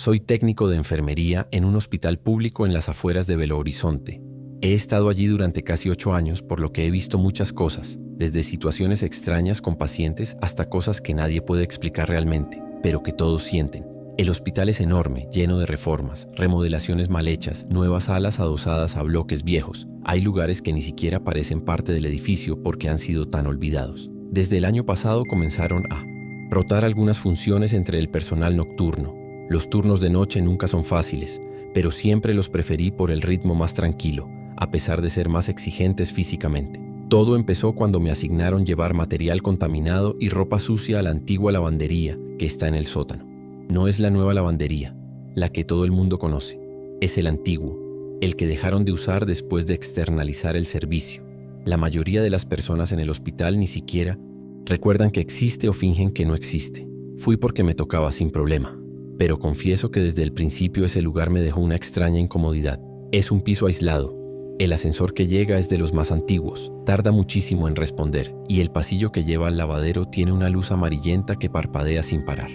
Soy técnico de enfermería en un hospital público en las afueras de Belo Horizonte. He estado allí durante casi 8 años, por lo que he visto muchas cosas, desde situaciones extrañas con pacientes hasta cosas que nadie puede explicar realmente, pero que todos sienten. El hospital es enorme, lleno de reformas, remodelaciones mal hechas, nuevas salas adosadas a bloques viejos. Hay lugares que ni siquiera parecen parte del edificio porque han sido tan olvidados. Desde el año pasado comenzaron a rotar algunas funciones entre el personal nocturno. Los turnos de noche nunca son fáciles, pero siempre los preferí por el ritmo más tranquilo, a pesar de ser más exigentes físicamente. Todo empezó cuando me asignaron llevar material contaminado y ropa sucia a la antigua lavandería que está en el sótano. No es la nueva lavandería, la que todo el mundo conoce. Es el antiguo, el que dejaron de usar después de externalizar el servicio. La mayoría de las personas en el hospital ni siquiera recuerdan que existe o fingen que no existe. Fui porque me tocaba sin problema, pero confieso que desde el principio ese lugar me dejó una extraña incomodidad. Es un piso aislado. El ascensor que llega es de los más antiguos, tarda muchísimo en responder, y el pasillo que lleva al lavadero tiene una luz amarillenta que parpadea sin parar.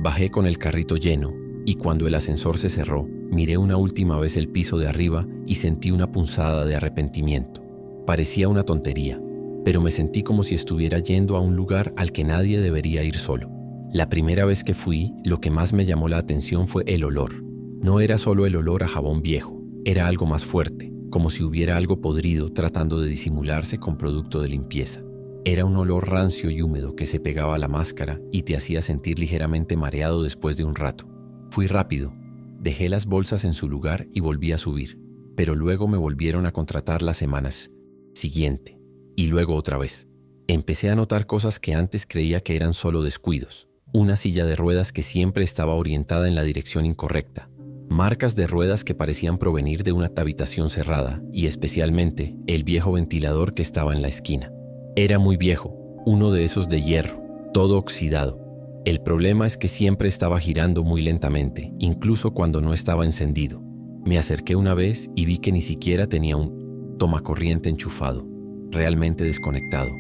Bajé con el carrito lleno, y cuando el ascensor se cerró, miré una última vez el piso de arriba y sentí una punzada de arrepentimiento. Parecía una tontería, pero me sentí como si estuviera yendo a un lugar al que nadie debería ir solo. La primera vez que fui, lo que más me llamó la atención fue el olor. No era solo el olor a jabón viejo, era algo más fuerte, como si hubiera algo podrido tratando de disimularse con producto de limpieza. Era un olor rancio y húmedo que se pegaba a la máscara y te hacía sentir ligeramente mareado después de un rato. Fui rápido, dejé las bolsas en su lugar y volví a subir, pero luego me volvieron a contratar las semanas siguiente, y luego otra vez. Empecé a notar cosas que antes creía que eran solo descuidos. Una silla de ruedas que siempre estaba orientada en la dirección incorrecta. Marcas de ruedas que parecían provenir de una habitación cerrada y especialmente el viejo ventilador que estaba en la esquina. Era muy viejo, uno de esos de hierro, todo oxidado. El problema es que siempre estaba girando muy lentamente, incluso cuando no estaba encendido. Me acerqué una vez y vi que ni siquiera tenía un tomacorriente enchufado, realmente desconectado.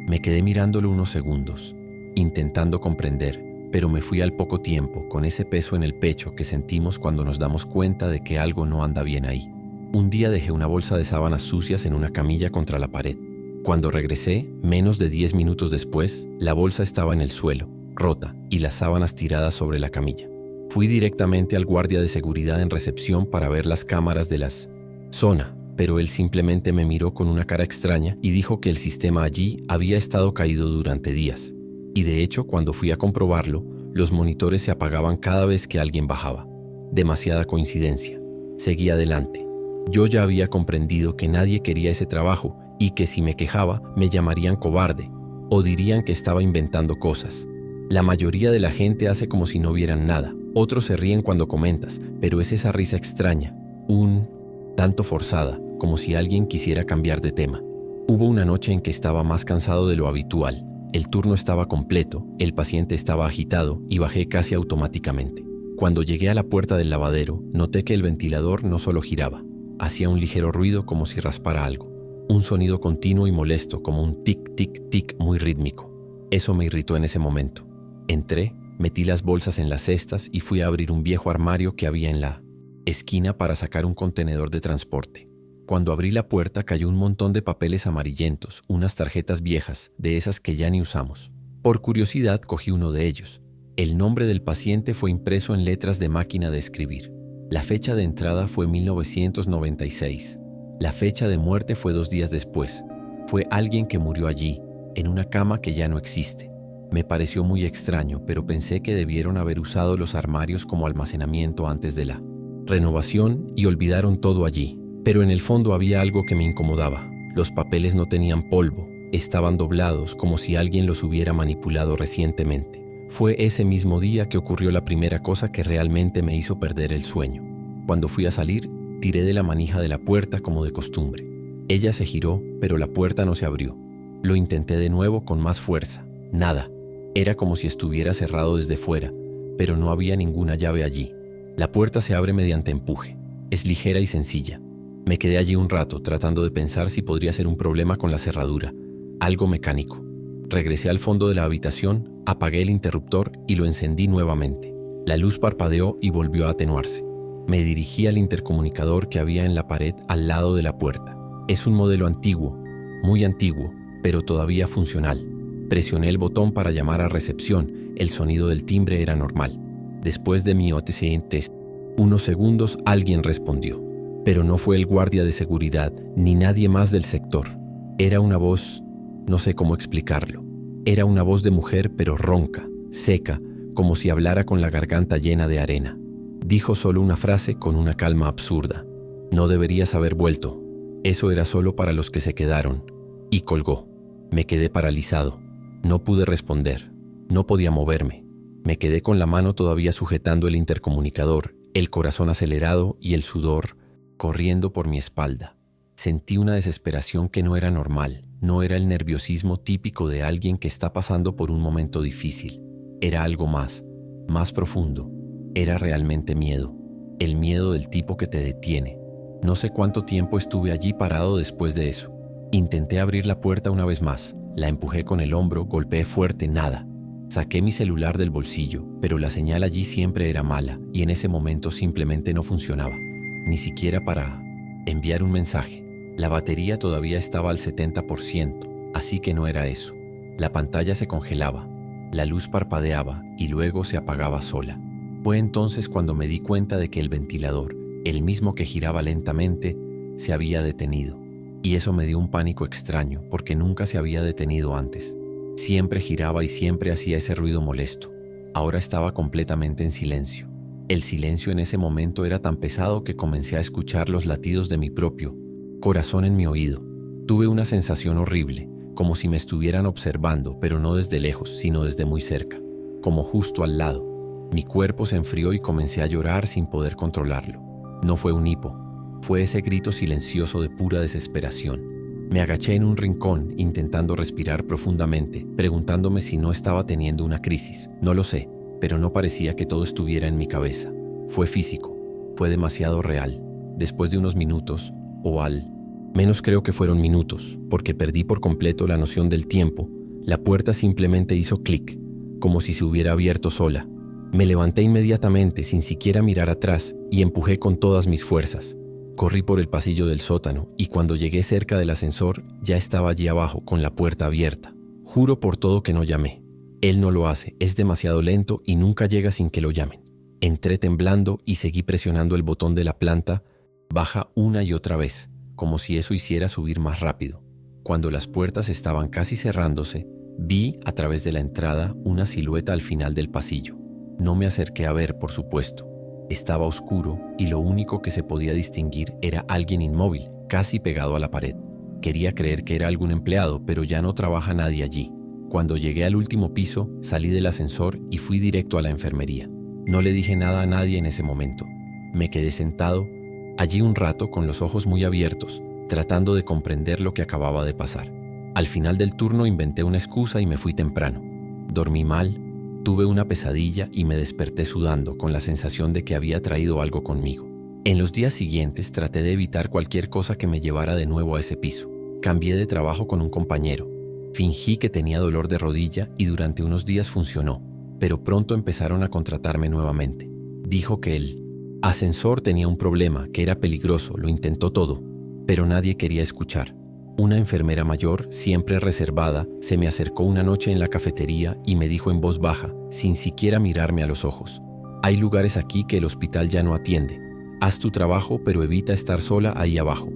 Me quedé mirándolo unos segundos, intentando comprender, pero me fui al poco tiempo con ese peso en el pecho que sentimos cuando nos damos cuenta de que algo no anda bien ahí. Un día dejé una bolsa de sábanas sucias en una camilla contra la pared. Cuando regresé, menos de 10 minutos después, la bolsa estaba en el suelo, rota, y las sábanas tiradas sobre la camilla. Fui directamente al guardia de seguridad en recepción para ver las cámaras de las zona, pero él simplemente me miró con una cara extraña y dijo que el sistema allí había estado caído durante días. Y de hecho, cuando fui a comprobarlo, los monitores se apagaban cada vez que alguien bajaba. Demasiada coincidencia. Seguí adelante. Yo ya había comprendido que nadie quería ese trabajo y que si me quejaba me llamarían cobarde o dirían que estaba inventando cosas. La mayoría de la gente hace como si no vieran nada. Otros se ríen cuando comentas, pero es esa risa extraña, un tanto forzada, como si alguien quisiera cambiar de tema. Hubo una noche en que estaba más cansado de lo habitual. El turno estaba completo, el paciente estaba agitado y bajé casi automáticamente. Cuando llegué a la puerta del lavadero, noté que el ventilador no solo giraba, hacía un ligero ruido como si raspara algo. Un sonido continuo y molesto, como un tic, tic, tic muy rítmico. Eso me irritó en ese momento. Entré, metí las bolsas en las cestas y fui a abrir un viejo armario que había en la esquina para sacar un contenedor de transporte. Cuando abrí la puerta cayó un montón de papeles amarillentos, unas tarjetas viejas, de esas que ya ni usamos. Por curiosidad cogí uno de ellos. El nombre del paciente fue impreso en letras de máquina de escribir. La fecha de entrada fue 1996. La fecha de muerte fue 2 días después. Fue alguien que murió allí, en una cama que ya no existe. Me pareció muy extraño, pero pensé que debieron haber usado los armarios como almacenamiento antes de la renovación y olvidaron todo allí. Pero en el fondo había algo que me incomodaba. Los papeles no tenían polvo, estaban doblados como si alguien los hubiera manipulado recientemente. Fue ese mismo día que ocurrió la primera cosa que realmente me hizo perder el sueño. Cuando fui a salir, tiré de la manija de la puerta como de costumbre. Ella se giró, pero la puerta no se abrió. Lo intenté de nuevo con más fuerza. Nada. Era como si estuviera cerrado desde fuera, pero no había ninguna llave allí. La puerta se abre mediante empuje. Es ligera y sencilla. Me quedé allí un rato tratando de pensar si podría ser un problema con la cerradura, algo mecánico. Regresé al fondo de la habitación, apagué el interruptor y lo encendí nuevamente. La luz parpadeó y volvió a atenuarse. Me dirigí al intercomunicador que había en la pared al lado de la puerta. Es un modelo antiguo, muy antiguo, pero todavía funcional. Presioné el botón para llamar a recepción. El sonido del timbre era normal. Después de mi unos segundos alguien respondió. Pero no fue el guardia de seguridad ni nadie más del sector. Era una voz, no sé cómo explicarlo. Era una voz de mujer pero ronca, seca, como si hablara con la garganta llena de arena. Dijo solo una frase con una calma absurda. No deberías haber vuelto. Eso era solo para los que se quedaron. Y colgó. Me quedé paralizado. No pude responder. No podía moverme. Me quedé con la mano todavía sujetando el intercomunicador, el corazón acelerado y el sudor corriendo por mi espalda. Sentí una desesperación que no era normal. No era el nerviosismo típico de alguien que está pasando por un momento difícil. Era algo más profundo. Era realmente miedo. El miedo del tipo que te detiene. No sé cuánto tiempo estuve allí parado después de eso. Intenté abrir la puerta una vez más. La empujé con el hombro, golpeé fuerte, nada. Saqué mi celular del bolsillo, pero la señal allí siempre era mala y en ese momento simplemente no funcionaba. Ni siquiera para enviar un mensaje. La batería todavía estaba al 70%, así que no era eso. La pantalla se congelaba, la luz parpadeaba y luego se apagaba sola. Fue entonces cuando me di cuenta de que el ventilador, el mismo que giraba lentamente, se había detenido. Y eso me dio un pánico extraño porque nunca se había detenido antes. Siempre giraba y siempre hacía ese ruido molesto. Ahora estaba completamente en silencio. El silencio en ese momento era tan pesado que comencé a escuchar los latidos de mi propio corazón en mi oído. Tuve una sensación horrible, como si me estuvieran observando, pero no desde lejos, sino desde muy cerca, como justo al lado. Mi cuerpo se enfrió y comencé a llorar sin poder controlarlo. No fue un hipo, fue ese grito silencioso de pura desesperación. Me agaché en un rincón intentando respirar profundamente, preguntándome si no estaba teniendo una crisis. No lo sé, pero no parecía que todo estuviera en mi cabeza. Fue físico, fue demasiado real. Después de unos minutos, o al menos creo que fueron minutos, porque perdí por completo la noción del tiempo, la puerta simplemente hizo clic, como si se hubiera abierto sola. Me levanté inmediatamente sin siquiera mirar atrás y empujé con todas mis fuerzas. Corrí por el pasillo del sótano y cuando llegué cerca del ascensor ya estaba allí abajo con la puerta abierta. Juro por todo que no llamé. Él no lo hace, es demasiado lento y nunca llega sin que lo llamen. Entré temblando y seguí presionando el botón de la planta baja una y otra vez, como si eso hiciera subir más rápido. Cuando las puertas estaban casi cerrándose, vi a través de la entrada una silueta al final del pasillo. No me acerqué a ver, por supuesto. Estaba oscuro y lo único que se podía distinguir era alguien inmóvil, casi pegado a la pared. Quería creer que era algún empleado, pero ya no trabaja nadie allí. Cuando llegué al último piso, salí del ascensor y fui directo a la enfermería. No le dije nada a nadie en ese momento. Me quedé sentado allí un rato con los ojos muy abiertos, tratando de comprender lo que acababa de pasar. Al final del turno inventé una excusa y me fui temprano. Dormí mal, tuve una pesadilla y me desperté sudando con la sensación de que había traído algo conmigo. En los días siguientes traté de evitar cualquier cosa que me llevara de nuevo a ese piso. Cambié de trabajo con un compañero. Fingí que tenía dolor de rodilla y durante unos días funcionó, pero pronto empezaron a contratarme nuevamente. Dijo que el ascensor tenía un problema, que era peligroso, lo intentó todo, pero nadie quería escuchar. Una enfermera mayor, siempre reservada, se me acercó una noche en la cafetería y me dijo en voz baja, sin siquiera mirarme a los ojos: hay lugares aquí que el hospital ya no atiende. Haz tu trabajo, pero evita estar sola ahí abajo.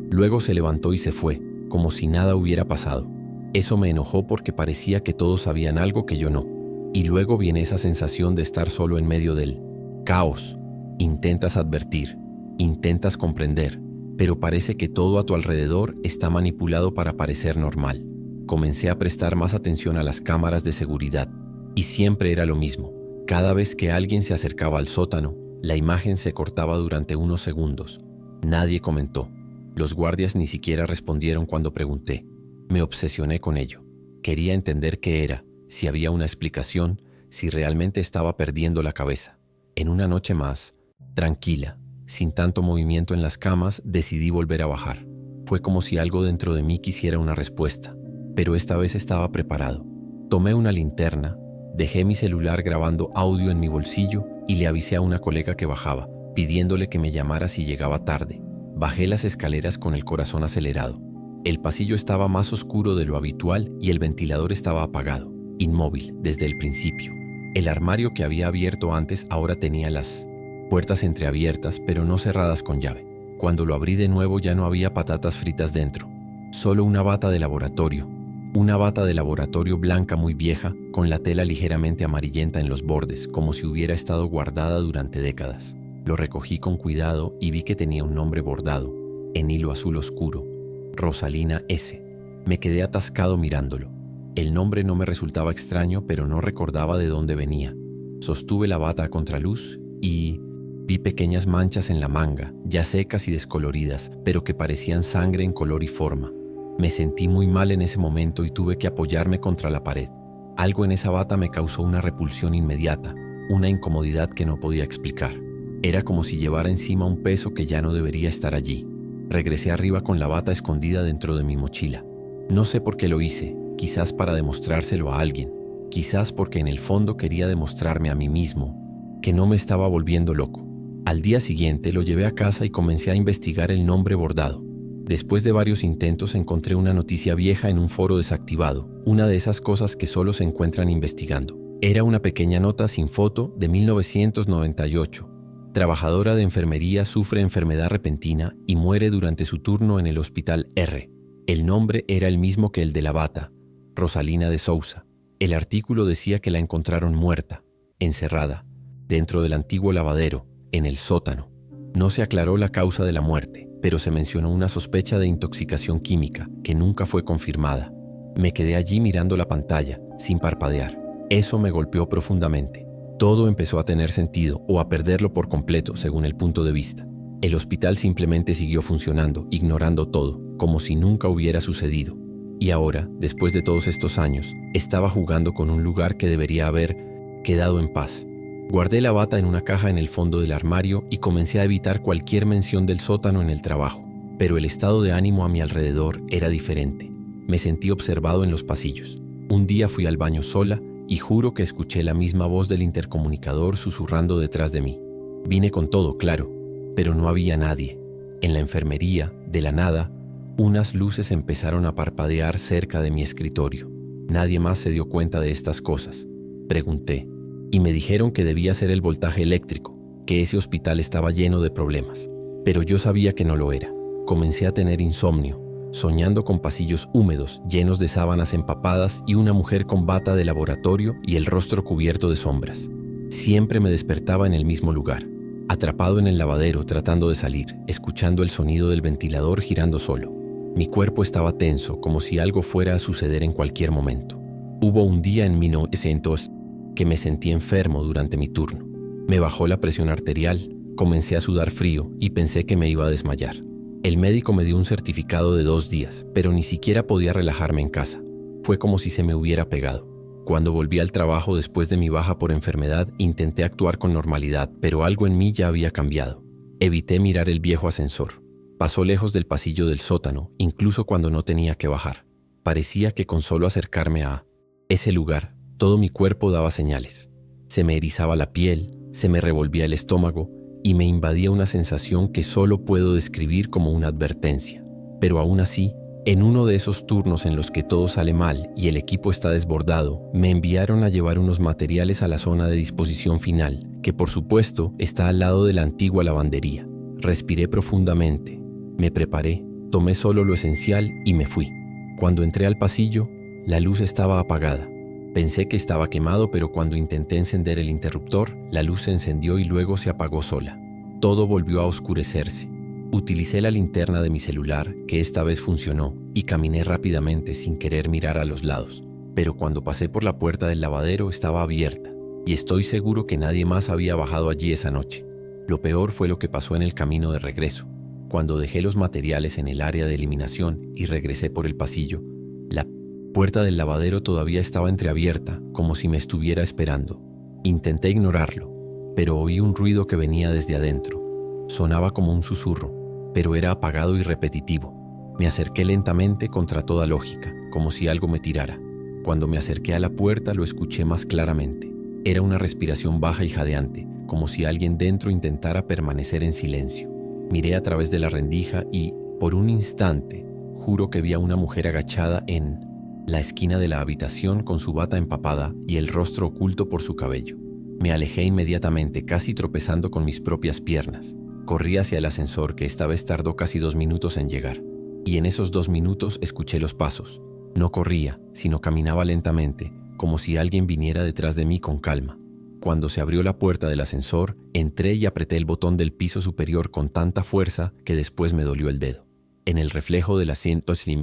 Luego se levantó y se fue, como si nada hubiera pasado. Eso me enojó porque parecía que todos sabían algo que yo no. Y luego viene esa sensación de estar solo en medio del caos. Intentas advertir, intentas comprender, pero parece que todo a tu alrededor está manipulado para parecer normal. Comencé a prestar más atención a las cámaras de seguridad, y siempre era lo mismo. Cada vez que alguien se acercaba al sótano, la imagen se cortaba durante unos segundos. Nadie comentó. Los guardias ni siquiera respondieron cuando pregunté. Me obsesioné con ello. Quería entender qué era, si había una explicación, si realmente estaba perdiendo la cabeza. En una noche más, tranquila, sin tanto movimiento en las camas, decidí volver a bajar. Fue como si algo dentro de mí quisiera una respuesta, pero esta vez estaba preparado. Tomé una linterna, dejé mi celular grabando audio en mi bolsillo y le avisé a una colega que bajaba, pidiéndole que me llamara si llegaba tarde. Bajé las escaleras con el corazón acelerado. El pasillo estaba más oscuro de lo habitual y el ventilador estaba apagado, inmóvil desde el principio. El armario que había abierto antes ahora tenía las puertas entreabiertas, pero no cerradas con llave. Cuando lo abrí de nuevo ya no había patatas fritas dentro, solo una bata de laboratorio. Una bata de laboratorio blanca muy vieja, con la tela ligeramente amarillenta en los bordes, como si hubiera estado guardada durante décadas. Lo recogí con cuidado y vi que tenía un nombre bordado, en hilo azul oscuro, Rosalina S. Me quedé atascado mirándolo. El nombre no me resultaba extraño, pero no recordaba de dónde venía. Sostuve la bata a contraluz y vi pequeñas manchas en la manga, ya secas y descoloridas, pero que parecían sangre en color y forma. Me sentí muy mal en ese momento y tuve que apoyarme contra la pared. Algo en esa bata me causó una repulsión inmediata, una incomodidad que no podía explicar. Era como si llevara encima un peso que ya no debería estar allí. Regresé arriba con la bata escondida dentro de mi mochila. No sé por qué lo hice, quizás para demostrárselo a alguien, quizás porque en el fondo quería demostrarme a mí mismo que no me estaba volviendo loco. Al día siguiente lo llevé a casa y comencé a investigar el nombre bordado. Después de varios intentos encontré una noticia vieja en un foro desactivado, una de esas cosas que solo se encuentran investigando. Era una pequeña nota sin foto de 1998. Trabajadora de enfermería sufre enfermedad repentina y muere durante su turno en el Hospital R. El nombre era el mismo que el de la bata, Rosalina de Sousa. El artículo decía que la encontraron muerta, encerrada, dentro del antiguo lavadero, en el sótano. No se aclaró la causa de la muerte, pero se mencionó una sospecha de intoxicación química que nunca fue confirmada. Me quedé allí mirando la pantalla, sin parpadear. Eso me golpeó profundamente. Todo empezó a tener sentido o a perderlo por completo, según el punto de vista. El hospital simplemente siguió funcionando, ignorando todo, como si nunca hubiera sucedido. Y ahora, después de todos estos años, estaba jugando con un lugar que debería haber quedado en paz. Guardé la bata en una caja en el fondo del armario y comencé a evitar cualquier mención del sótano en el trabajo. Pero el estado de ánimo a mi alrededor era diferente. Me sentí observado en los pasillos. Un día fui al baño sola y juro que escuché la misma voz del intercomunicador susurrando detrás de mí. Vine con todo, claro, pero no había nadie. En la enfermería, de la nada, unas luces empezaron a parpadear cerca de mi escritorio. Nadie más se dio cuenta de estas cosas. Pregunté, y me dijeron que debía ser el voltaje eléctrico, que ese hospital estaba lleno de problemas. Pero yo sabía que no lo era. Comencé a tener insomnio, soñando con pasillos húmedos, llenos de sábanas empapadas y una mujer con bata de laboratorio y el rostro cubierto de sombras. Siempre me despertaba en el mismo lugar, atrapado en el lavadero tratando de salir, escuchando el sonido del ventilador girando solo. Mi cuerpo estaba tenso, como si algo fuera a suceder en cualquier momento. Hubo un día en 1900 que me sentí enfermo durante mi turno. Me bajó la presión arterial, comencé a sudar frío y pensé que me iba a desmayar. El médico me dio un certificado de 2 días, pero ni siquiera podía relajarme en casa. Fue como si se me hubiera pegado. Cuando volví al trabajo después de mi baja por enfermedad, intenté actuar con normalidad, pero algo en mí ya había cambiado. Evité mirar el viejo ascensor. Pasó lejos del pasillo del sótano, incluso cuando no tenía que bajar. Parecía que con solo acercarme a ese lugar, todo mi cuerpo daba señales. Se me erizaba la piel, se me revolvía el estómago y me invadía una sensación que solo puedo describir como una advertencia. Pero aún así, en uno de esos turnos en los que todo sale mal y el equipo está desbordado, me enviaron a llevar unos materiales a la zona de disposición final, que por supuesto está al lado de la antigua lavandería. Respiré profundamente, me preparé, tomé solo lo esencial y me fui. Cuando entré al pasillo, la luz estaba apagada. Pensé que estaba quemado, pero cuando intenté encender el interruptor, la luz se encendió y luego se apagó sola. Todo volvió a oscurecerse. Utilicé la linterna de mi celular, que esta vez funcionó, y caminé rápidamente sin querer mirar a los lados. Pero cuando pasé por la puerta del lavadero estaba abierta, y estoy seguro que nadie más había bajado allí esa noche. Lo peor fue lo que pasó en el camino de regreso. Cuando dejé los materiales en el área de eliminación y regresé por el pasillo, la puerta del lavadero todavía estaba entreabierta, como si me estuviera esperando. Intenté ignorarlo, pero oí un ruido que venía desde adentro. Sonaba como un susurro, pero era apagado y repetitivo. Me acerqué lentamente contra toda lógica, como si algo me tirara. Cuando me acerqué a la puerta lo escuché más claramente. Era una respiración baja y jadeante, como si alguien dentro intentara permanecer en silencio. Miré a través de la rendija y, por un instante, juro que vi a una mujer agachada en la esquina de la habitación con su bata empapada y el rostro oculto por su cabello. Me alejé inmediatamente, casi tropezando con mis propias piernas. Corrí hacia el ascensor, que esta vez tardó casi 2 minutos en llegar. Y en esos 2 minutos escuché los pasos. No corría, sino caminaba lentamente, como si alguien viniera detrás de mí con calma. Cuando se abrió la puerta del ascensor, entré y apreté el botón del piso superior con tanta fuerza que después me dolió el dedo. En el reflejo del asiento slim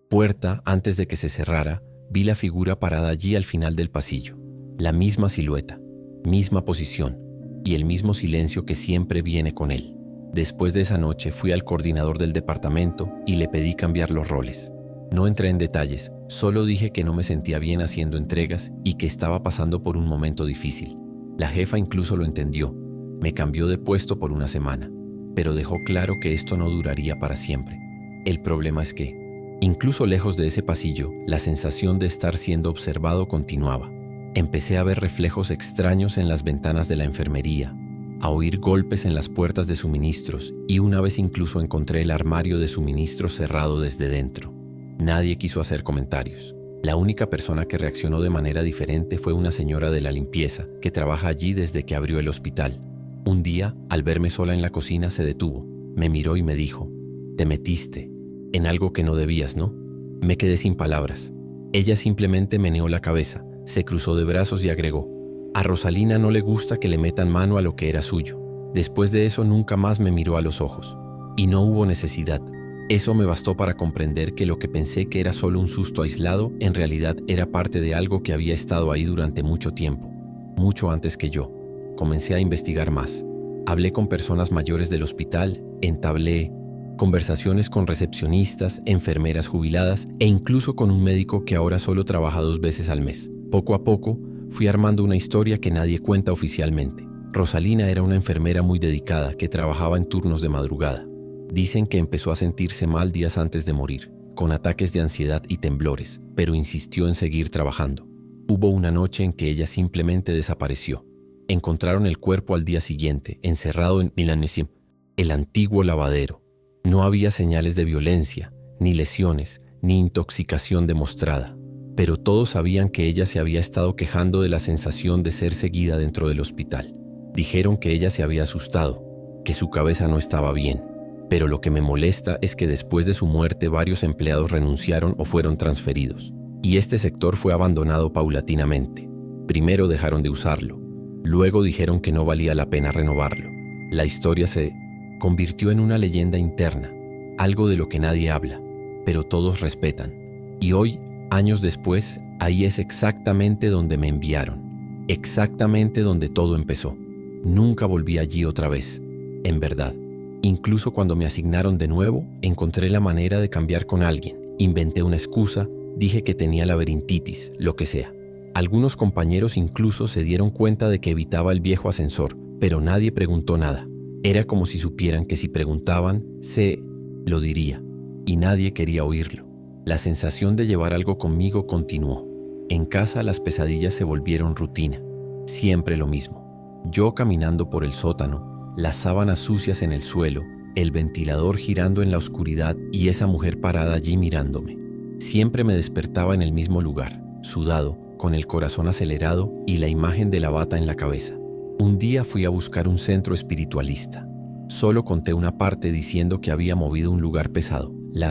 puerta, antes de que se cerrara, vi la figura parada allí al final del pasillo. La misma silueta, misma posición y el mismo silencio que siempre viene con él. Después de esa noche fui al coordinador del departamento y le pedí cambiar los roles. No entré en detalles, solo dije que no me sentía bien haciendo entregas y que estaba pasando por un momento difícil. La jefa incluso lo entendió. Me cambió de puesto por una semana, pero dejó claro que esto no duraría para siempre. El problema es que, incluso lejos de ese pasillo, la sensación de estar siendo observado continuaba. Empecé a ver reflejos extraños en las ventanas de la enfermería, a oír golpes en las puertas de suministros y una vez incluso encontré el armario de suministros cerrado desde dentro. Nadie quiso hacer comentarios. La única persona que reaccionó de manera diferente fue una señora de la limpieza que trabaja allí desde que abrió el hospital. Un día, al verme sola en la cocina, se detuvo, me miró y me dijo: «Te metiste en algo que no debías, ¿no?». Me quedé sin palabras. Ella simplemente meneó la cabeza, se cruzó de brazos y agregó: «A Rosalina no le gusta que le metan mano a lo que era suyo». Después de eso nunca más me miró a los ojos. Y no hubo necesidad. Eso me bastó para comprender que lo que pensé que era solo un susto aislado, en realidad era parte de algo que había estado ahí durante mucho tiempo, mucho antes que yo. Comencé a investigar más. Hablé con personas mayores del hospital, entablé conversaciones con recepcionistas, enfermeras jubiladas e incluso con un médico que ahora solo trabaja 2 veces al mes. Poco a poco, fui armando una historia que nadie cuenta oficialmente. Rosalina era una enfermera muy dedicada que trabajaba en turnos de madrugada. Dicen que empezó a sentirse mal días antes de morir, con ataques de ansiedad y temblores, pero insistió en seguir trabajando. Hubo una noche en que ella simplemente desapareció. Encontraron el cuerpo al día siguiente, encerrado en Milanesim, el antiguo lavadero. No había señales de violencia, ni lesiones, ni intoxicación demostrada. Pero todos sabían que ella se había estado quejando de la sensación de ser seguida dentro del hospital. Dijeron que ella se había asustado, que su cabeza no estaba bien. Pero lo que me molesta es que después de su muerte varios empleados renunciaron o fueron transferidos. Y este sector fue abandonado paulatinamente. Primero dejaron de usarlo. Luego dijeron que no valía la pena renovarlo. La historia se convirtió en una leyenda interna, algo de lo que nadie habla, pero todos respetan. Y hoy, años después, ahí es exactamente donde me enviaron. Exactamente donde todo empezó. Nunca volví allí otra vez, en verdad. Incluso cuando me asignaron de nuevo, encontré la manera de cambiar con alguien. Inventé una excusa, dije que tenía laberintitis, lo que sea. Algunos compañeros incluso se dieron cuenta de que evitaba el viejo ascensor, pero nadie preguntó nada. Era como si supieran que si preguntaban, se lo diría, y nadie quería oírlo. La sensación de llevar algo conmigo continuó. En casa las pesadillas se volvieron rutina. Siempre lo mismo. Yo caminando por el sótano, las sábanas sucias en el suelo, el ventilador girando en la oscuridad y esa mujer parada allí mirándome. Siempre me despertaba en el mismo lugar, sudado, con el corazón acelerado y la imagen de la bata en la cabeza. Un día fui a buscar un centro espiritualista. Solo conté una parte diciendo que había movido un lugar pesado. La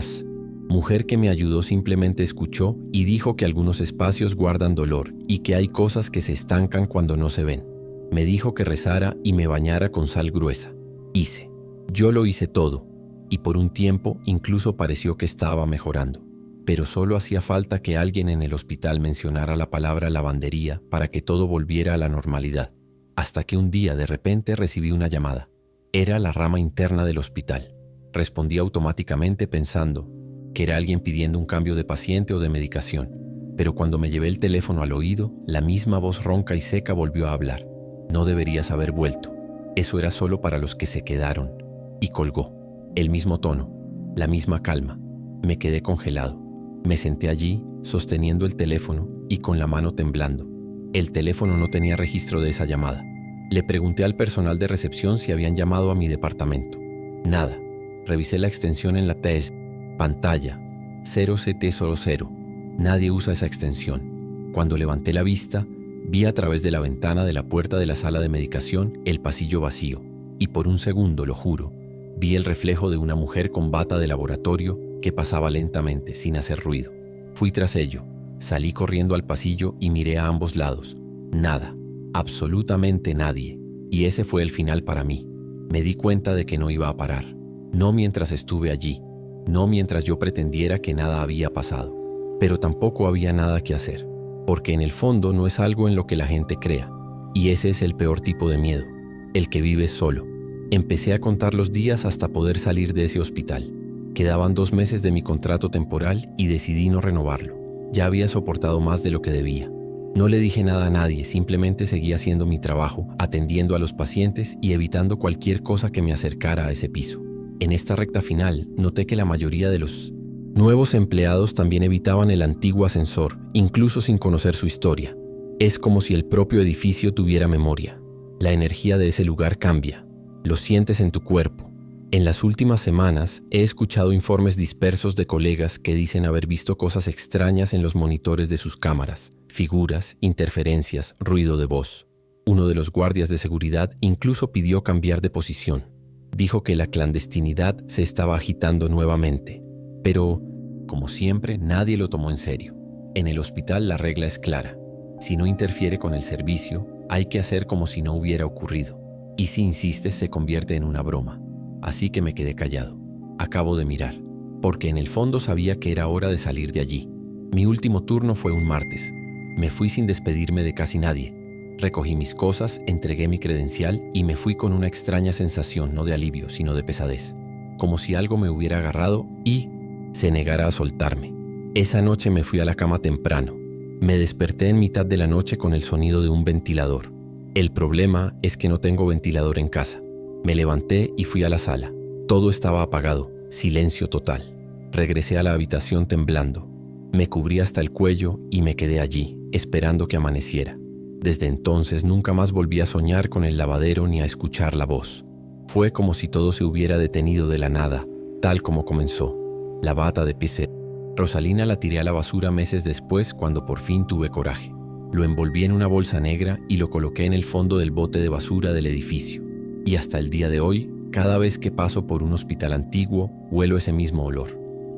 mujer que me ayudó simplemente escuchó y dijo que algunos espacios guardan dolor y que hay cosas que se estancan cuando no se ven. Me dijo que rezara y me bañara con sal gruesa. Hice. Yo lo hice todo, y por un tiempo incluso pareció que estaba mejorando. Pero solo hacía falta que alguien en el hospital mencionara la palabra lavandería para que todo volviera a la normalidad. Hasta que un día de repente recibí una llamada. Era la rama interna del hospital. Respondí automáticamente pensando que era alguien pidiendo un cambio de paciente o de medicación. Pero cuando me llevé el teléfono al oído, la misma voz ronca y seca volvió a hablar. No deberías haber vuelto. Eso era solo para los que se quedaron. Y colgó. El mismo tono, la misma calma. Me quedé congelado. Me senté allí, sosteniendo el teléfono y con la mano temblando. El teléfono no tenía registro de esa llamada. Le pregunté al personal de recepción si habían llamado a mi departamento. Nada. Revisé la extensión en la pantalla. 0CT00. Nadie usa esa extensión. Cuando levanté la vista, vi a través de la ventana de la puerta de la sala de medicación el pasillo vacío. Y por un segundo, lo juro, vi el reflejo de una mujer con bata de laboratorio que pasaba lentamente, sin hacer ruido. Fui tras ello. Salí corriendo al pasillo y miré a ambos lados. Nada. Absolutamente nadie. Y ese fue el final para mí. Me di cuenta de que no iba a parar. No mientras estuve allí. No mientras yo pretendiera que nada había pasado. Pero tampoco había nada que hacer. Porque en el fondo no es algo en lo que la gente crea. Y ese es el peor tipo de miedo. El que vives solo. Empecé a contar los días hasta poder salir de ese hospital. Quedaban 2 meses de mi contrato temporal y decidí no renovarlo. Ya había soportado más de lo que debía. No le dije nada a nadie, simplemente seguí haciendo mi trabajo, atendiendo a los pacientes y evitando cualquier cosa que me acercara a ese piso. En esta recta final, noté que la mayoría de los nuevos empleados también evitaban el antiguo ascensor, incluso sin conocer su historia. Es como si el propio edificio tuviera memoria. La energía de ese lugar cambia. Lo sientes en tu cuerpo. En las últimas semanas he escuchado informes dispersos de colegas que dicen haber visto cosas extrañas en los monitores de sus cámaras, figuras, interferencias, ruido de voz. Uno de los guardias de seguridad incluso pidió cambiar de posición. Dijo que la clandestinidad se estaba agitando nuevamente. Pero, como siempre, nadie lo tomó en serio. En el hospital la regla es clara. Si no interfiere con el servicio, hay que hacer como si no hubiera ocurrido. Y si insistes, se convierte en una broma. Así que me quedé callado. Acabo de mirar, porque en el fondo sabía que era hora de salir de allí. Mi último turno fue un martes. Me fui sin despedirme de casi nadie. Recogí mis cosas, entregué mi credencial y me fui con una extraña sensación, no de alivio, sino de pesadez. Como si algo me hubiera agarrado y se negara a soltarme. Esa noche me fui a la cama temprano. Me desperté en mitad de la noche con el sonido de un ventilador. El problema es que no tengo ventilador en casa. Me levanté y fui a la sala. Todo estaba apagado, silencio total. Regresé a la habitación temblando. Me cubrí hasta el cuello y me quedé allí, esperando que amaneciera. Desde entonces nunca más volví a soñar con el lavadero ni a escuchar la voz. Fue como si todo se hubiera detenido de la nada, tal como comenzó. La bata de pincel. Rosalina la tiré a la basura meses después cuando por fin tuve coraje. Lo envolví en una bolsa negra y lo coloqué en el fondo del bote de basura del edificio. Y hasta el día de hoy, cada vez que paso por un hospital antiguo, huelo ese mismo olor.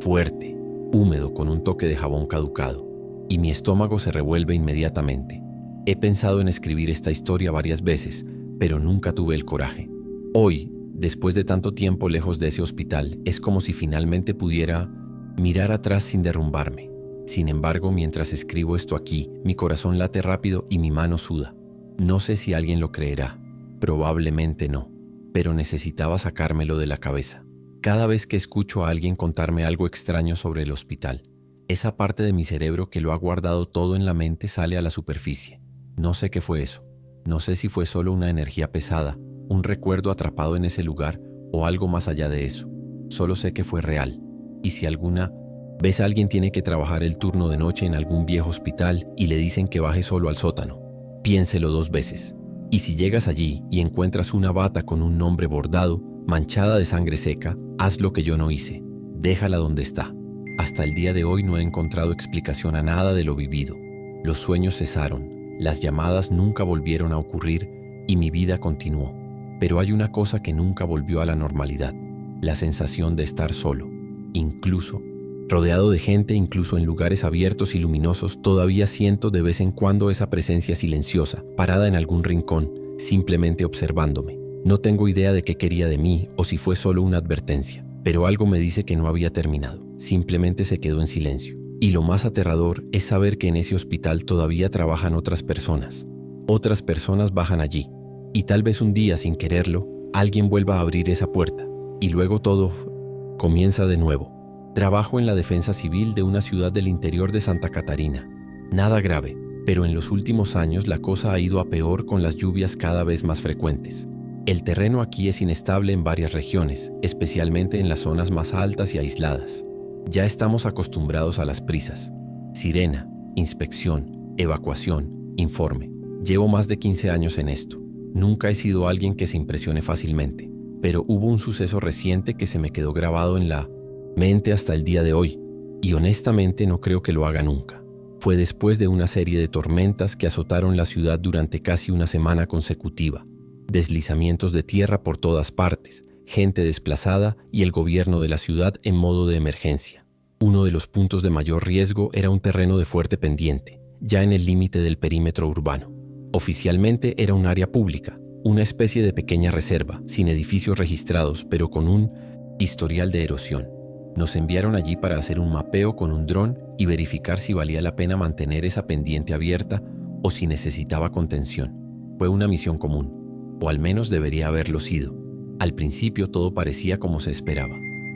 Fuerte, húmedo con un toque de jabón caducado. Y mi estómago se revuelve inmediatamente. He pensado en escribir esta historia varias veces, pero nunca tuve el coraje. Hoy, después de tanto tiempo lejos de ese hospital, es como si finalmente pudiera mirar atrás sin derrumbarme. Sin embargo, mientras escribo esto aquí, mi corazón late rápido y mi mano suda. No sé si alguien lo creerá. Probablemente no, pero necesitaba sacármelo de la cabeza. Cada vez que escucho a alguien contarme algo extraño sobre el hospital, esa parte de mi cerebro que lo ha guardado todo en la mente sale a la superficie. No sé qué fue eso. No sé si fue solo una energía pesada, un recuerdo atrapado en ese lugar o algo más allá de eso. Solo sé que fue real. Y si alguna vez alguien tiene que trabajar el turno de noche en algún viejo hospital y le dicen que baje solo al sótano, piénselo 2 veces. Y si llegas allí y encuentras una bata con un nombre bordado, manchada de sangre seca, haz lo que yo no hice. Déjala donde está. Hasta el día de hoy no he encontrado explicación a nada de lo vivido. Los sueños cesaron, las llamadas nunca volvieron a ocurrir y mi vida continuó. Pero hay una cosa que nunca volvió a la normalidad: la sensación de estar solo. Incluso rodeado de gente, incluso en lugares abiertos y luminosos, todavía siento de vez en cuando esa presencia silenciosa, parada en algún rincón, simplemente observándome. No tengo idea de qué quería de mí o si fue solo una advertencia, pero algo me dice que no había terminado, simplemente se quedó en silencio. Y lo más aterrador es saber que en ese hospital todavía trabajan otras personas. Otras personas bajan allí, y tal vez un día, sin quererlo, alguien vuelva a abrir esa puerta, y luego todo comienza de nuevo. Trabajo en la defensa civil de una ciudad del interior de Santa Catarina. Nada grave, pero en los últimos años la cosa ha ido a peor con las lluvias cada vez más frecuentes. El terreno aquí es inestable en varias regiones, especialmente en las zonas más altas y aisladas. Ya estamos acostumbrados a las prisas. Sirena, inspección, evacuación, informe. Llevo más de 15 años en esto. Nunca he sido alguien que se impresione fácilmente, pero hubo un suceso reciente que se me quedó grabado en la mente hasta el día de hoy, y honestamente no creo que lo haga nunca. Fue después de una serie de tormentas que azotaron la ciudad durante casi una semana consecutiva. Deslizamientos de tierra por todas partes, gente desplazada y el gobierno de la ciudad en modo de emergencia. Uno de los puntos de mayor riesgo era un terreno de fuerte pendiente, ya en el límite del perímetro urbano. Oficialmente era un área pública, una especie de pequeña reserva, sin edificios registrados, pero con un historial de erosión. Nos enviaron allí para hacer un mapeo con un dron y verificar si valía la pena mantener esa pendiente abierta o si necesitaba contención. Fue una misión común, o al menos debería haberlo sido. Al principio todo parecía como se esperaba.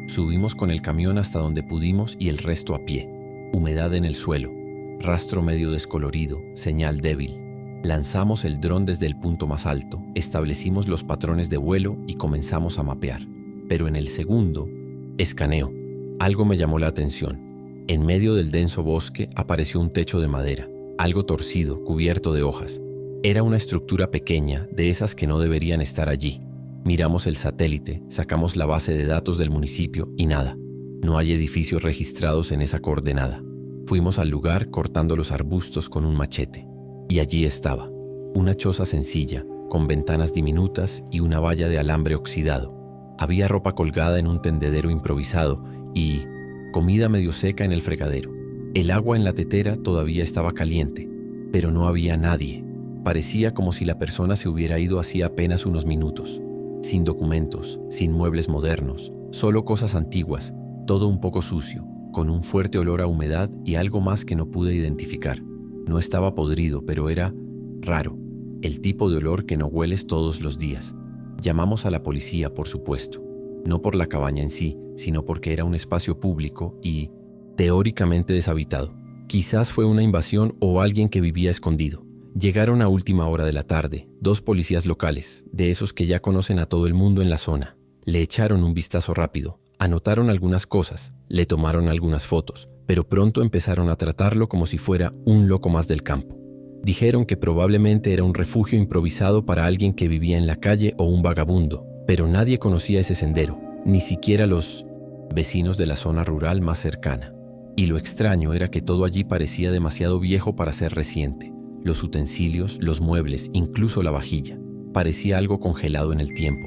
Subimos con el camión hasta donde pudimos y el resto a pie. Humedad en el suelo, rastro medio descolorido, señal débil. Lanzamos el dron desde el punto más alto, establecimos los patrones de vuelo y comenzamos a mapear. Pero en el segundo, escaneo. Algo me llamó la atención. En medio del denso bosque apareció un techo de madera, algo torcido, cubierto de hojas. Era una estructura pequeña, de esas que no deberían estar allí. Miramos el satélite, sacamos la base de datos del municipio y nada. No hay edificios registrados en esa coordenada. Fuimos al lugar cortando los arbustos con un machete. Y allí estaba, una choza sencilla, con ventanas diminutas y una valla de alambre oxidado. Había ropa colgada en un tendedero improvisado y comida medio seca en el fregadero. El agua en la tetera todavía estaba caliente, pero no había nadie. Parecía como si la persona se hubiera ido hacía apenas unos minutos. Sin documentos, sin muebles modernos, solo cosas antiguas, todo un poco sucio, con un fuerte olor a humedad y algo más que no pude identificar. No estaba podrido, pero era raro, el tipo de olor que no hueles todos los días. Llamamos a la policía, por supuesto, no por la cabaña en sí, sino porque era un espacio público y teóricamente deshabitado. Quizás fue una invasión o alguien que vivía escondido. Llegaron a última hora de la tarde, 2 policías locales, de esos que ya conocen a todo el mundo en la zona. Le echaron un vistazo rápido, anotaron algunas cosas, le tomaron algunas fotos, pero pronto empezaron a tratarlo como si fuera un loco más del campo. Dijeron que probablemente era un refugio improvisado para alguien que vivía en la calle o un vagabundo, pero nadie conocía ese sendero, ni siquiera los vecinos de la zona rural más cercana. Y lo extraño era que todo allí parecía demasiado viejo para ser reciente. Los utensilios, los muebles, incluso la vajilla. Parecía algo congelado en el tiempo,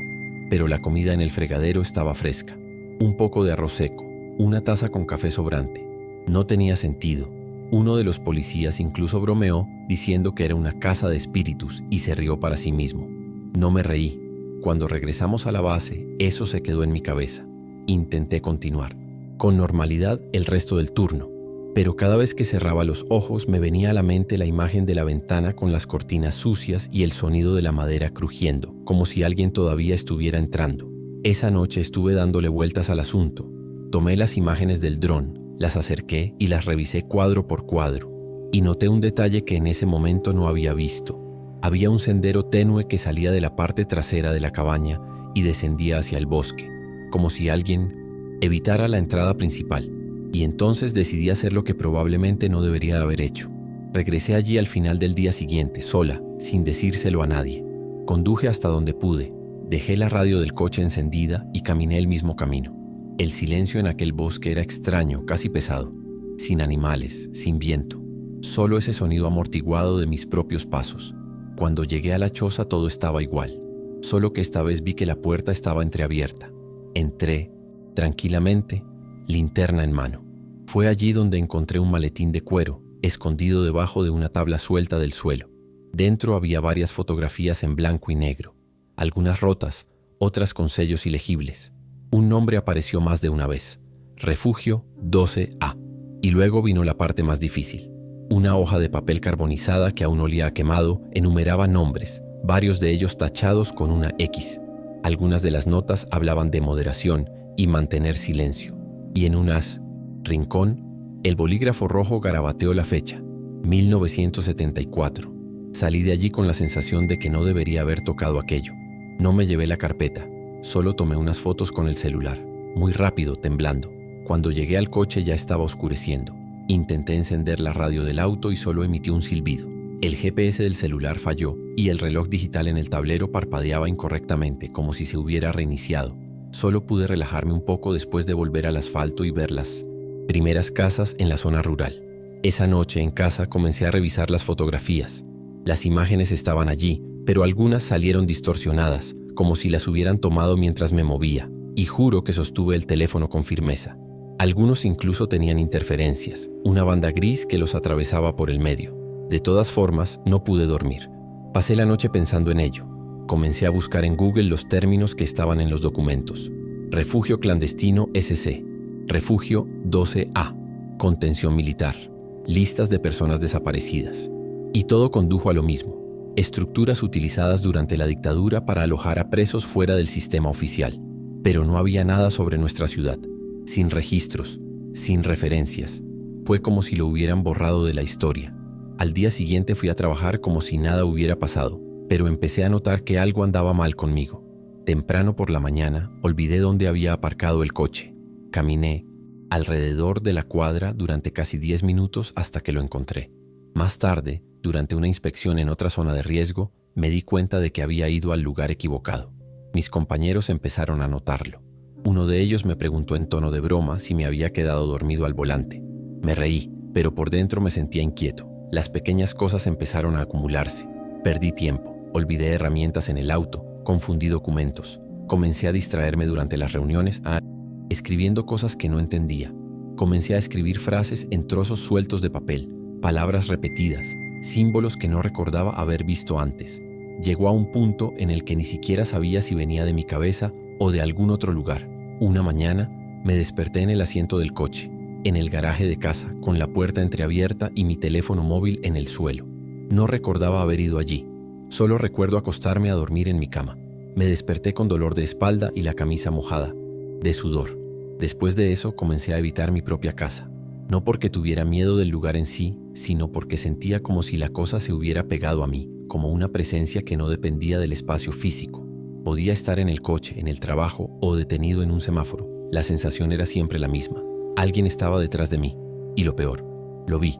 pero la comida en el fregadero estaba fresca. Un poco de arroz seco, una taza con café sobrante. No tenía sentido. Uno de los policías incluso bromeó diciendo que era una casa de espíritus y se rió para sí mismo. No me reí. Cuando regresamos a la base, eso se quedó en mi cabeza. Intenté continuar con normalidad el resto del turno, pero cada vez que cerraba los ojos me venía a la mente la imagen de la ventana con las cortinas sucias y el sonido de la madera crujiendo, como si alguien todavía estuviera entrando. Esa noche estuve dándole vueltas al asunto. Tomé las imágenes del dron, las acerqué y las revisé cuadro por cuadro, y noté un detalle que en ese momento no había visto. Había un sendero tenue que salía de la parte trasera de la cabaña y descendía hacia el bosque, como si alguien evitara la entrada principal, y entonces decidí hacer lo que probablemente no debería haber hecho. Regresé allí al final del día siguiente, sola, sin decírselo a nadie. Conduje hasta donde pude, dejé la radio del coche encendida y caminé el mismo camino. El silencio en aquel bosque era extraño, casi pesado, sin animales, sin viento, solo ese sonido amortiguado de mis propios pasos. Cuando llegué a la choza todo estaba igual, solo que esta vez vi que la puerta estaba entreabierta. Entré, tranquilamente, linterna en mano. Fue allí donde encontré un maletín de cuero, escondido debajo de una tabla suelta del suelo. Dentro había varias fotografías en blanco y negro, algunas rotas, otras con sellos ilegibles. Un nombre apareció más de una vez, Refugio 12A. Y luego vino la parte más difícil. Una hoja de papel carbonizada que aún olía a quemado enumeraba nombres, varios de ellos tachados con una X. Algunas de las notas hablaban de moderación y mantener silencio. Y en un rincón, el bolígrafo rojo garabateó la fecha, 1974. Salí de allí con la sensación de que no debería haber tocado aquello. No me llevé la carpeta, solo tomé unas fotos con el celular, muy rápido, temblando. Cuando llegué al coche ya estaba oscureciendo. Intenté encender la radio del auto y solo emitió un silbido. El GPS del celular falló y el reloj digital en el tablero parpadeaba incorrectamente, como si se hubiera reiniciado. Solo pude relajarme un poco después de volver al asfalto y ver las primeras casas en la zona rural. Esa noche en casa comencé a revisar las fotografías. Las imágenes estaban allí, pero algunas salieron distorsionadas, como si las hubieran tomado mientras me movía, y juro que sostuve el teléfono con firmeza. Algunos incluso tenían interferencias, una banda gris que los atravesaba por el medio. De todas formas, no pude dormir. Pasé la noche pensando en ello. Comencé a buscar en Google los términos que estaban en los documentos. Refugio clandestino SC, refugio 12A, contención militar, listas de personas desaparecidas. Y todo condujo a lo mismo. Estructuras utilizadas durante la dictadura para alojar a presos fuera del sistema oficial. Pero no había nada sobre nuestra ciudad. Sin registros, sin referencias. Fue como si lo hubieran borrado de la historia. Al día siguiente fui a trabajar como si nada hubiera pasado, pero empecé a notar que algo andaba mal conmigo. Temprano por la mañana, olvidé dónde había aparcado el coche. Caminé alrededor de la cuadra durante casi 10 minutos hasta que lo encontré. Más tarde, durante una inspección en otra zona de riesgo, me di cuenta de que había ido al lugar equivocado. Mis compañeros empezaron a notarlo. Uno de ellos me preguntó en tono de broma si me había quedado dormido al volante. Me reí, pero por dentro me sentía inquieto. Las pequeñas cosas empezaron a acumularse. Perdí tiempo, olvidé herramientas en el auto, confundí documentos. Comencé a distraerme durante las reuniones, escribiendo cosas que no entendía. Comencé a escribir frases en trozos sueltos de papel, palabras repetidas, símbolos que no recordaba haber visto antes. Llegó a un punto en el que ni siquiera sabía si venía de mi cabeza o de algún otro lugar. Una mañana, me desperté en el asiento del coche, en el garaje de casa, con la puerta entreabierta y mi teléfono móvil en el suelo. No recordaba haber ido allí. Solo recuerdo acostarme a dormir en mi cama. Me desperté con dolor de espalda y la camisa mojada, de sudor. Después de eso, comencé a evitar mi propia casa. No porque tuviera miedo del lugar en sí, sino porque sentía como si la cosa se hubiera pegado a mí, como una presencia que no dependía del espacio físico. Podía estar en el coche, en el trabajo o detenido en un semáforo. La sensación era siempre la misma. Alguien estaba detrás de mí. Y lo peor, lo vi.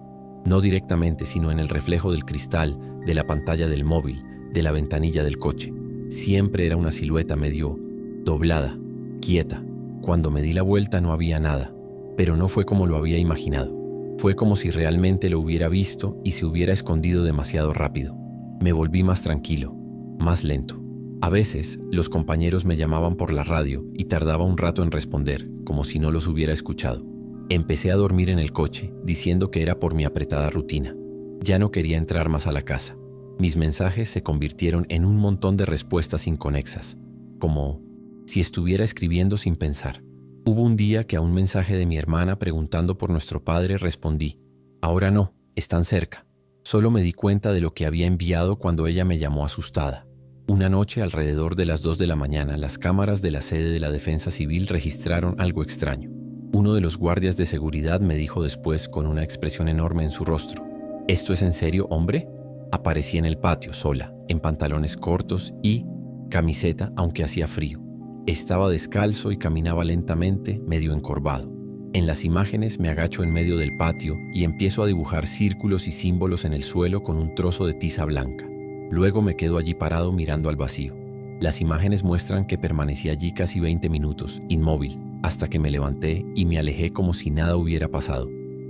No directamente, sino en el reflejo del cristal, de la pantalla del móvil, de la ventanilla del coche. Siempre era una silueta medio doblada, quieta. Cuando me di la vuelta no había nada, pero no fue como lo había imaginado. Fue como si realmente lo hubiera visto y se hubiera escondido demasiado rápido. Me volví más tranquilo, más lento. A veces, los compañeros me llamaban por la radio y tardaba un rato en responder, como si no los hubiera escuchado. Empecé a dormir en el coche, diciendo que era por mi apretada rutina. Ya no quería entrar más a la casa. Mis mensajes se convirtieron en un montón de respuestas inconexas, como si estuviera escribiendo sin pensar. Hubo un día que a un mensaje de mi hermana preguntando por nuestro padre respondí: ahora no, están cerca. Solo me di cuenta de lo que había enviado cuando ella me llamó asustada. Una noche, alrededor de las 2 de la mañana, las cámaras de la sede de la Defensa Civil registraron algo extraño. Uno de los guardias de seguridad me dijo después con una expresión enorme en su rostro: ¿esto es en serio, hombre? Aparecí en el patio, sola, en pantalones cortos y camiseta, aunque hacía frío. Estaba descalzo y caminaba lentamente, medio encorvado. En las imágenes me agacho en medio del patio y empiezo a dibujar círculos y símbolos en el suelo con un trozo de tiza blanca. Luego me quedo allí parado mirando al vacío. Las imágenes muestran que permanecí allí casi 20 minutos, inmóvil, hasta que me levanté y me alejé como si nada hubiera pasado.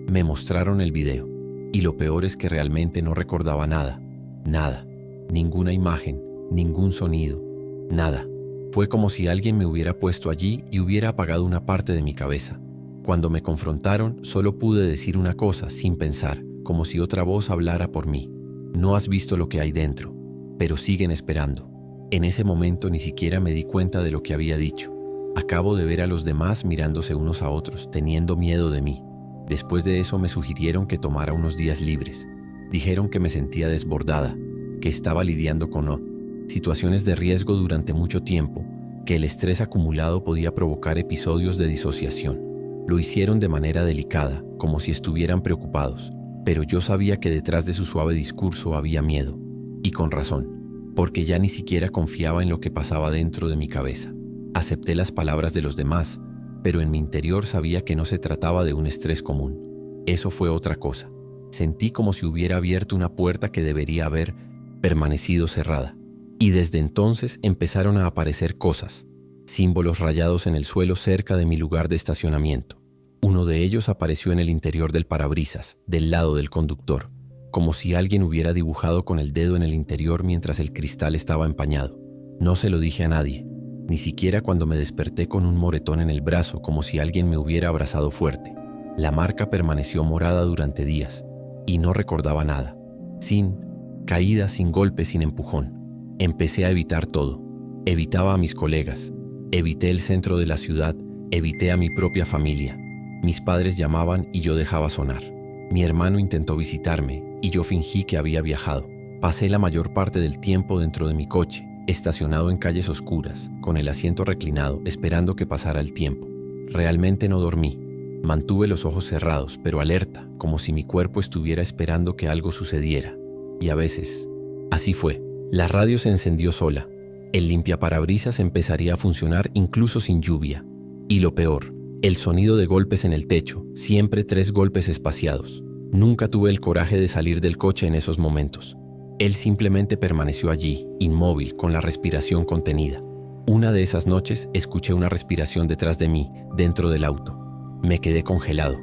Me mostraron el video. Y lo peor es que realmente no recordaba nada. Nada. Ninguna imagen, ningún sonido. Nada. Fue como si alguien me hubiera puesto allí y hubiera apagado una parte de mi cabeza. Cuando me confrontaron, solo pude decir una cosa sin pensar, como si otra voz hablara por mí. No has visto lo que hay dentro, pero siguen esperando. En ese momento ni siquiera me di cuenta de lo que había dicho. Acabo de ver a los demás mirándose unos a otros, teniendo miedo de mí. Después de eso me sugirieron que tomara unos días libres. Dijeron que me sentía desbordada, que estaba lidiando con situaciones de riesgo durante mucho tiempo, que el estrés acumulado podía provocar episodios de disociación. Lo hicieron de manera delicada, como si estuvieran preocupados, pero yo sabía que detrás de su suave discurso había miedo, y con razón, porque ya ni siquiera confiaba en lo que pasaba dentro de mi cabeza. Acepté las palabras de los demás, pero en mi interior sabía que no se trataba de un estrés común. Eso fue otra cosa. Sentí como si hubiera abierto una puerta que debería haber permanecido cerrada. Y desde entonces empezaron a aparecer cosas, símbolos rayados en el suelo cerca de mi lugar de estacionamiento. Uno de ellos apareció en el interior del parabrisas, del lado del conductor, como si alguien hubiera dibujado con el dedo en el interior mientras el cristal estaba empañado. No se lo dije a nadie, ni siquiera cuando me desperté con un moretón en el brazo, como si alguien me hubiera abrazado fuerte. La marca permaneció morada durante días, y no recordaba nada. Sin caída, sin golpe, sin empujón. Empecé a evitar todo. Evitaba a mis colegas, evité el centro de la ciudad, evité a mi propia familia. Mis padres llamaban y yo dejaba sonar. Mi hermano intentó visitarme y yo fingí que había viajado. Pasé la mayor parte del tiempo dentro de mi coche, estacionado en calles oscuras, con el asiento reclinado, esperando que pasara el tiempo. Realmente no dormí. Mantuve los ojos cerrados, pero alerta, como si mi cuerpo estuviera esperando que algo sucediera. Y a veces, así fue. La radio se encendió sola. El limpiaparabrisas empezaría a funcionar incluso sin lluvia. Y lo peor, el sonido de golpes en el techo, siempre 3 golpes espaciados. Nunca tuve el coraje de salir del coche en esos momentos. Él simplemente permaneció allí, inmóvil, con la respiración contenida. Una de esas noches escuché una respiración detrás de mí, dentro del auto. Me quedé congelado.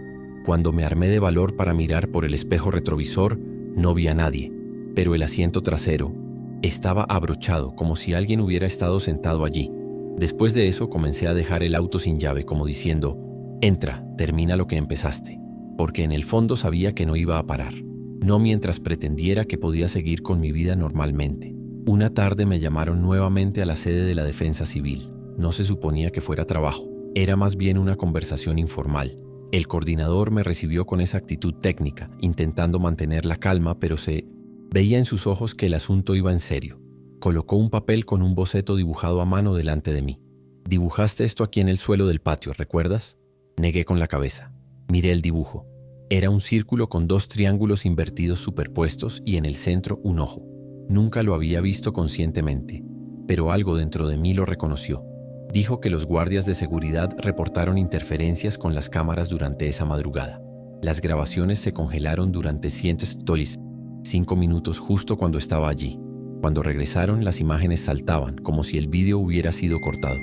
Cuando me armé de valor para mirar por el espejo retrovisor, no vi a nadie, pero el asiento trasero estaba abrochado, como si alguien hubiera estado sentado allí. Después de eso comencé a dejar el auto sin llave, como diciendo, entra, termina lo que empezaste, porque en el fondo sabía que no iba a parar, no mientras pretendiera que podía seguir con mi vida normalmente. Una tarde me llamaron nuevamente a la sede de la Defensa Civil. No se suponía que fuera trabajo, era más bien una conversación informal. El coordinador me recibió con esa actitud técnica, intentando mantener la calma, pero se veía en sus ojos que el asunto iba en serio. Colocó un papel con un boceto dibujado a mano delante de mí. «Dibujaste esto aquí en el suelo del patio, ¿recuerdas?» Negué con la cabeza. Miré el dibujo. Era un círculo con 2 triángulos invertidos superpuestos y en el centro un ojo. Nunca lo había visto conscientemente, pero algo dentro de mí lo reconoció. Dijo que los guardias de seguridad reportaron interferencias con las cámaras durante esa madrugada. Las grabaciones se congelaron durante 5 minutos justo cuando estaba allí. Cuando regresaron, las imágenes saltaban, como si el vídeo hubiera sido cortado.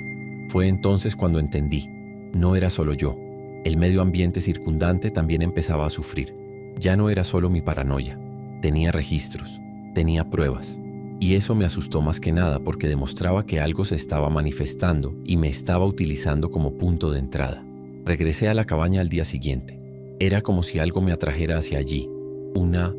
Fue entonces cuando entendí. No era solo yo. El medio ambiente circundante también empezaba a sufrir. Ya no era solo mi paranoia. Tenía registros, tenía pruebas. Y eso me asustó más que nada porque demostraba que algo se estaba manifestando y me estaba utilizando como punto de entrada. Regresé a la cabaña al día siguiente. Era como si algo me atrajera hacia allí. Una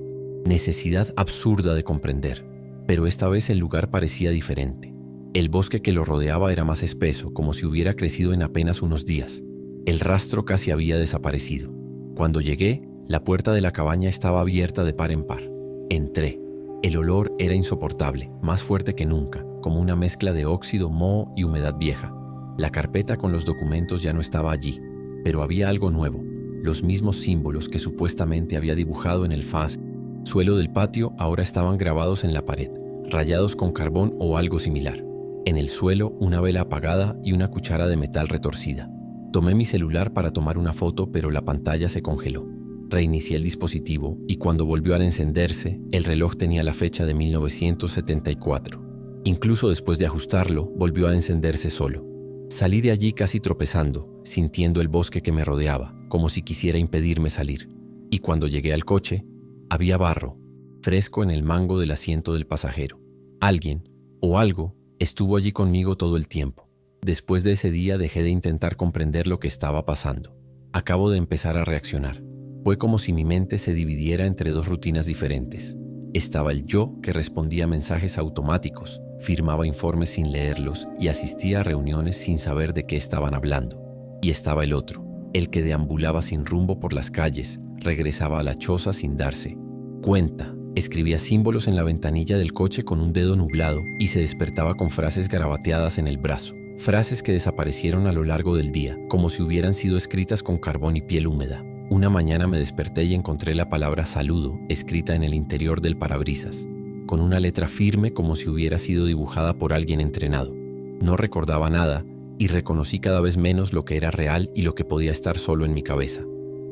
necesidad absurda de comprender. Pero esta vez el lugar parecía diferente. El bosque que lo rodeaba era más espeso, como si hubiera crecido en apenas unos días. El rastro casi había desaparecido. Cuando llegué, la puerta de la cabaña estaba abierta de par en par. Entré. El olor era insoportable, más fuerte que nunca, como una mezcla de óxido, moho y humedad vieja. La carpeta con los documentos ya no estaba allí, pero había algo nuevo, los mismos símbolos que supuestamente había dibujado en el suelo del patio ahora estaban grabados en la pared, rayados con carbón o algo similar. En el suelo, una vela apagada y una cuchara de metal retorcida. Tomé mi celular para tomar una foto, pero la pantalla se congeló. Reinicié el dispositivo y cuando volvió a encenderse, el reloj tenía la fecha de 1974. Incluso después de ajustarlo, volvió a encenderse solo. Salí de allí casi tropezando, sintiendo el bosque que me rodeaba, como si quisiera impedirme salir. Y cuando llegué al coche, había barro, fresco en el mango del asiento del pasajero. Alguien, o algo, estuvo allí conmigo todo el tiempo. Después de ese día dejé de intentar comprender lo que estaba pasando. Acabo de empezar a reaccionar. Fue como si mi mente se dividiera entre 2 rutinas diferentes. Estaba el yo que respondía a mensajes automáticos, firmaba informes sin leerlos y asistía a reuniones sin saber de qué estaban hablando. Y estaba el otro, el que deambulaba sin rumbo por las calles, regresaba a la choza sin darse cuenta, escribía símbolos en la ventanilla del coche con un dedo nublado y se despertaba con frases garabateadas en el brazo. Frases que desaparecieron a lo largo del día, como si hubieran sido escritas con carbón y piel húmeda. Una mañana me desperté y encontré la palabra saludo escrita en el interior del parabrisas, con una letra firme como si hubiera sido dibujada por alguien entrenado. No recordaba nada y reconocí cada vez menos lo que era real y lo que podía estar solo en mi cabeza.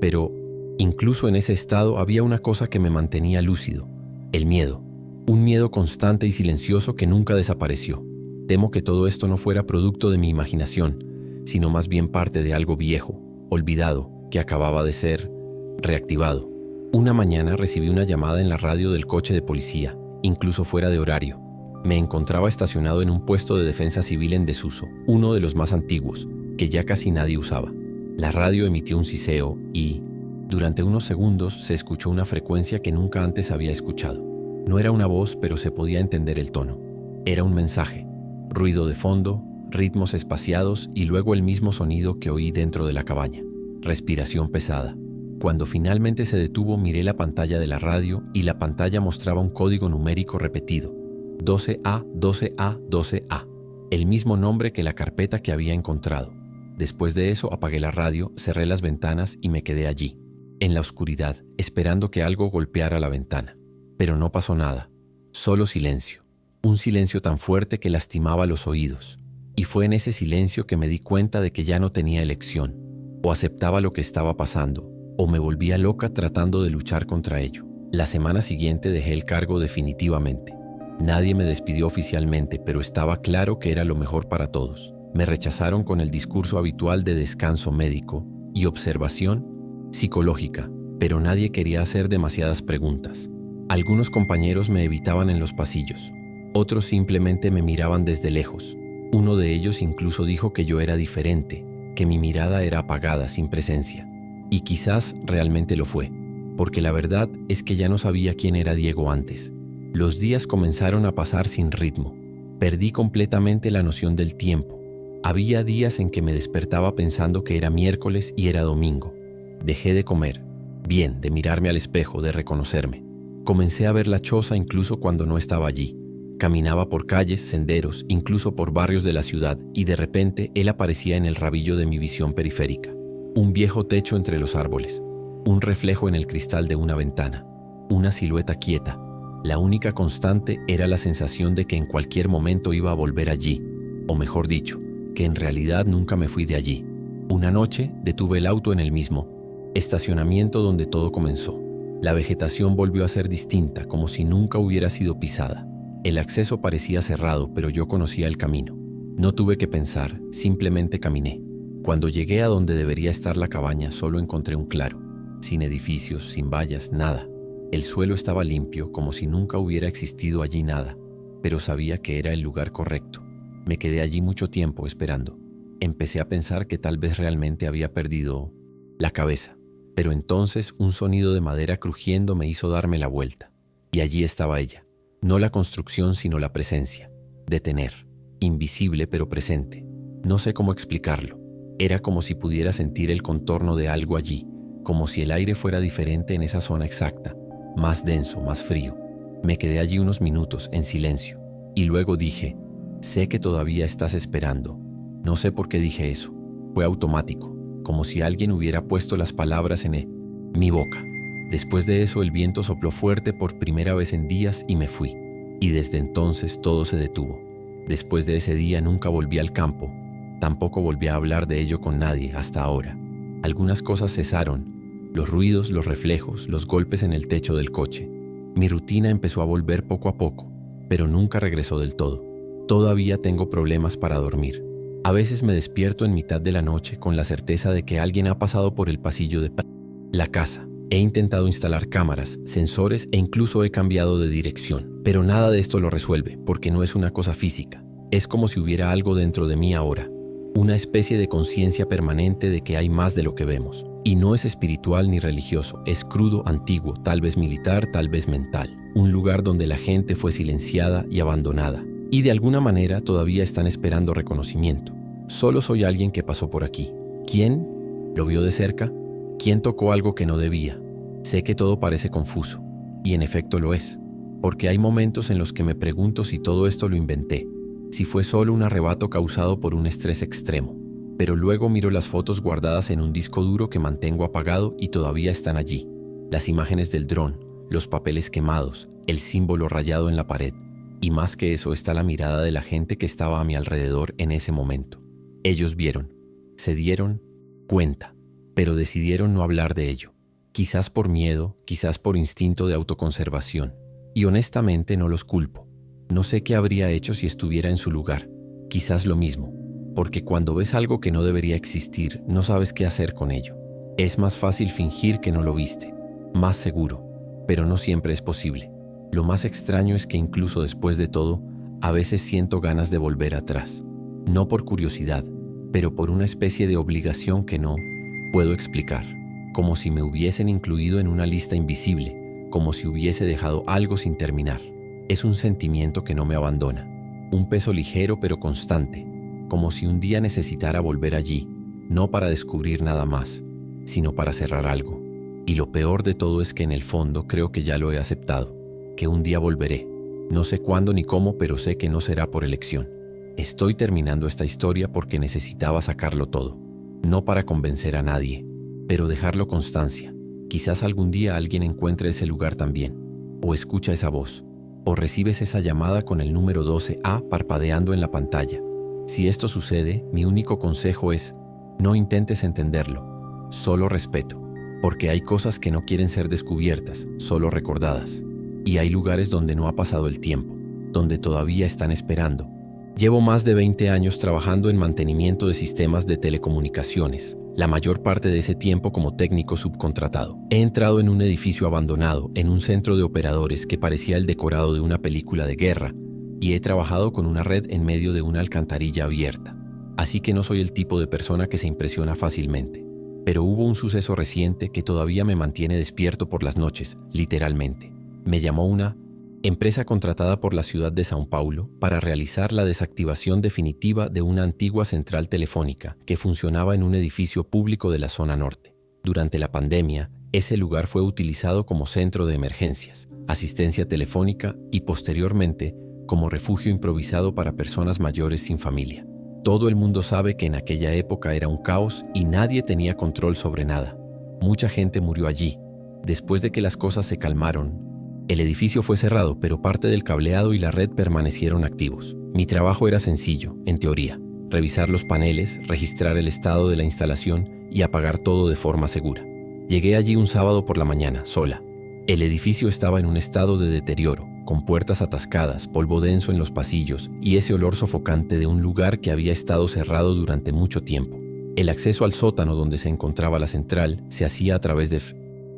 Pero Incluso en ese estado había una cosa que me mantenía lúcido: el miedo. Un miedo constante y silencioso que nunca desapareció. Temo que todo esto no fuera producto de mi imaginación, sino más bien parte de algo viejo, olvidado, que acababa de ser reactivado. Una mañana recibí una llamada en la radio del coche de policía, incluso fuera de horario. Me encontraba estacionado en un puesto de defensa civil en desuso, uno de los más antiguos, que ya casi nadie usaba. La radio emitió un siseo y, durante unos segundos, se escuchó una frecuencia que nunca antes había escuchado. No era una voz, pero se podía entender el tono. Era un mensaje. Ruido de fondo, ritmos espaciados y luego el mismo sonido que oí dentro de la cabaña. Respiración pesada. Cuando finalmente se detuvo, miré la pantalla de la radio y la pantalla mostraba un código numérico repetido: 12A, 12A, 12A. El mismo nombre que la carpeta que había encontrado. Después de eso apagué la radio, cerré las ventanas y me quedé allí, en la oscuridad, esperando que algo golpeara la ventana. Pero no pasó nada, solo silencio. Un silencio tan fuerte que lastimaba los oídos. Y fue en ese silencio que me di cuenta de que ya no tenía elección. O aceptaba lo que estaba pasando, o me volvía loca tratando de luchar contra ello. La semana siguiente dejé el cargo definitivamente. Nadie me despidió oficialmente, pero estaba claro que era lo mejor para todos. Me rechazaron con el discurso habitual de descanso médico y observación psicológica, pero nadie quería hacer demasiadas preguntas. Algunos compañeros me evitaban en los pasillos, otros simplemente me miraban desde lejos. Uno de ellos incluso dijo que yo era diferente, que mi mirada era apagada, sin presencia. Y quizás realmente lo fue, porque la verdad es que ya no sabía quién era Diego antes. Los días comenzaron a pasar sin ritmo. Perdí completamente la noción del tiempo. Había días en que me despertaba pensando que era miércoles y era domingo. Dejé de comer, bien, de mirarme al espejo, de reconocerme. Comencé a ver la choza incluso cuando no estaba allí. Caminaba por calles, senderos, incluso por barrios de la ciudad, y de repente él aparecía en el rabillo de mi visión periférica. Un viejo techo entre los árboles, un reflejo en el cristal de una ventana, una silueta quieta. La única constante era la sensación de que en cualquier momento iba a volver allí, o mejor dicho, que en realidad nunca me fui de allí. Una noche detuve el auto en el mismo estacionamiento donde todo comenzó. La vegetación volvió a ser distinta, como si nunca hubiera sido pisada. El acceso parecía cerrado, pero yo conocía el camino. No tuve que pensar, simplemente caminé. Cuando llegué a donde debería estar la cabaña, solo encontré un claro, sin edificios, sin vallas, nada. El suelo estaba limpio, como si nunca hubiera existido allí nada, pero sabía que era el lugar correcto. Me quedé allí mucho tiempo esperando. Empecé a pensar que tal vez realmente había perdido la cabeza. Pero entonces un sonido de madera crujiendo me hizo darme la vuelta. Y allí estaba ella. No la construcción, sino la presencia. Detener. Invisible pero presente. No sé cómo explicarlo. Era como si pudiera sentir el contorno de algo allí. Como si el aire fuera diferente en esa zona exacta. Más denso, más frío. Me quedé allí unos minutos en silencio. Y luego dije: sé que todavía estás esperando. No sé por qué dije eso. Fue automático. Como si alguien hubiera puesto las palabras en mi boca. Después de eso el viento sopló fuerte por primera vez en días y me fui. Y desde entonces todo se detuvo. Después de ese día nunca volví al campo. Tampoco volví a hablar de ello con nadie hasta ahora. Algunas cosas cesaron. Los ruidos, los reflejos, los golpes en el techo del coche. Mi rutina empezó a volver poco a poco, pero nunca regresó del todo. Todavía tengo problemas para dormir. A veces me despierto en mitad de la noche con la certeza de que alguien ha pasado por el pasillo de la casa. He intentado instalar cámaras, sensores e incluso he cambiado de dirección. Pero nada de esto lo resuelve, porque no es una cosa física. Es como si hubiera algo dentro de mí ahora. Una especie de conciencia permanente de que hay más de lo que vemos. Y no es espiritual ni religioso, es crudo, antiguo, tal vez militar, tal vez mental. Un lugar donde la gente fue silenciada y abandonada. Y de alguna manera todavía están esperando reconocimiento. Solo soy alguien que pasó por aquí. ¿Quién lo vio de cerca? ¿Quién tocó algo que no debía? Sé que todo parece confuso, y en efecto lo es, porque hay momentos en los que me pregunto si todo esto lo inventé, si fue solo un arrebato causado por un estrés extremo. Pero luego miro las fotos guardadas en un disco duro que mantengo apagado y todavía están allí. Las imágenes del dron, los papeles quemados, el símbolo rayado en la pared. Y más que eso está la mirada de la gente que estaba a mi alrededor en ese momento. Ellos vieron, se dieron cuenta, pero decidieron no hablar de ello. Quizás por miedo, quizás por instinto de autoconservación. Y honestamente no los culpo. No sé qué habría hecho si estuviera en su lugar. Quizás lo mismo, porque cuando ves algo que no debería existir, no sabes qué hacer con ello. Es más fácil fingir que no lo viste, más seguro, pero no siempre es posible. Lo más extraño es que incluso después de todo, a veces siento ganas de volver atrás. No por curiosidad, pero por una especie de obligación que no puedo explicar. Como si me hubiesen incluido en una lista invisible, como si hubiese dejado algo sin terminar. Es un sentimiento que no me abandona. Un peso ligero pero constante, como si un día necesitara volver allí, no para descubrir nada más, sino para cerrar algo. Y lo peor de todo es que en el fondo creo que ya lo he aceptado, que un día volveré. No sé cuándo ni cómo, pero sé que no será por elección. Estoy terminando esta historia porque necesitaba sacarlo todo, no para convencer a nadie, pero dejarlo constancia. Quizás algún día alguien encuentre ese lugar también, o escucha esa voz, o recibes esa llamada con el número 12A parpadeando en la pantalla. Si esto sucede, mi único consejo es, no intentes entenderlo, solo respeto, porque hay cosas que no quieren ser descubiertas, solo recordadas. Y hay lugares donde no ha pasado el tiempo, donde todavía están esperando. Llevo más de 20 años trabajando en mantenimiento de sistemas de telecomunicaciones, la mayor parte de ese tiempo como técnico subcontratado. He entrado en un edificio abandonado, en un centro de operadores que parecía el decorado de una película de guerra, y he trabajado con una red en medio de una alcantarilla abierta. Así que no soy el tipo de persona que se impresiona fácilmente. Pero hubo un suceso reciente que todavía me mantiene despierto por las noches, literalmente. Me llamó una empresa contratada por la ciudad de São Paulo para realizar la desactivación definitiva de una antigua central telefónica que funcionaba en un edificio público de la zona norte. Durante la pandemia, ese lugar fue utilizado como centro de emergencias, asistencia telefónica y posteriormente como refugio improvisado para personas mayores sin familia. Todo el mundo sabe que en aquella época era un caos y nadie tenía control sobre nada. Mucha gente murió allí. Después de que las cosas se calmaron, el edificio fue cerrado, pero parte del cableado y la red permanecieron activos. Mi trabajo era sencillo, en teoría: revisar los paneles, registrar el estado de la instalación y apagar todo de forma segura. Llegué allí un sábado por la mañana, sola. El edificio estaba en un estado de deterioro, con puertas atascadas, polvo denso en los pasillos y ese olor sofocante de un lugar que había estado cerrado durante mucho tiempo. El acceso al sótano donde se encontraba la central se hacía a través de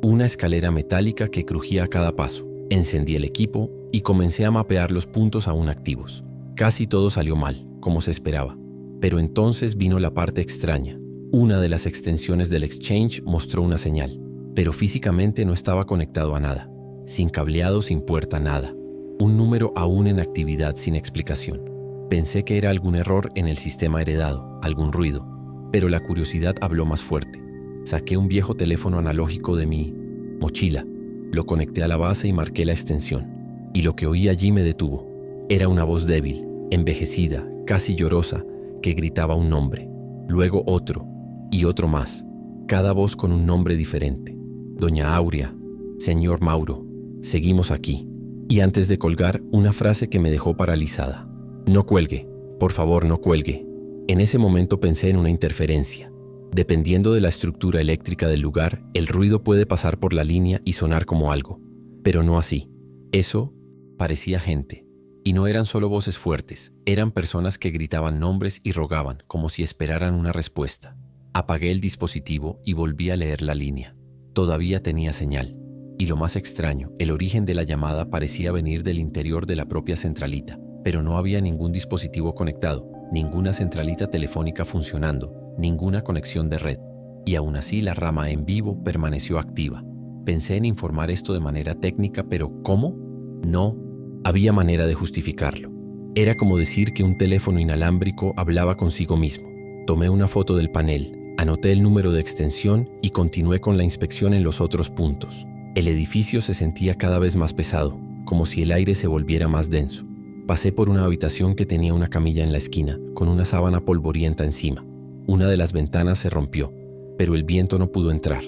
una escalera metálica que crujía a cada paso. Encendí el equipo y comencé a mapear los puntos aún activos. Casi todo salió mal, como se esperaba. Pero entonces vino la parte extraña. Una de las extensiones del Exchange mostró una señal, pero físicamente no estaba conectado a nada. Sin cableado, sin puerta, nada. Un número aún en actividad sin explicación. Pensé que era algún error en el sistema heredado, algún ruido, pero la curiosidad habló más fuerte. Saqué un viejo teléfono analógico de mi mochila. Lo conecté a la base y marqué la extensión. Y lo que oí allí me detuvo. Era una voz débil, envejecida, casi llorosa, que gritaba un nombre. Luego otro, y otro más. Cada voz con un nombre diferente. Doña Aurea, señor Mauro, seguimos aquí. Y antes de colgar, una frase que me dejó paralizada. No cuelgue, por favor, no cuelgue. En ese momento pensé en una interferencia. Dependiendo de la estructura eléctrica del lugar, el ruido puede pasar por la línea y sonar como algo. Pero no así. Eso parecía gente. Y no eran solo voces fuertes, eran personas que gritaban nombres y rogaban, como si esperaran una respuesta. Apagué el dispositivo y volví a leer la línea. Todavía tenía señal. Y lo más extraño, el origen de la llamada parecía venir del interior de la propia centralita, pero no había ningún dispositivo conectado, ninguna centralita telefónica funcionando, ninguna conexión de red. Y aún así la rama en vivo permaneció activa. Pensé en informar esto de manera técnica, pero ¿cómo? No había manera de justificarlo. Era como decir que un teléfono inalámbrico hablaba consigo mismo. Tomé una foto del panel, anoté el número de extensión y continué con la inspección en los otros puntos. El edificio se sentía cada vez más pesado, como si el aire se volviera más denso. Pasé por una habitación que tenía una camilla en la esquina, con una sábana polvorienta encima. Una de las ventanas se rompió, pero el viento no pudo entrar.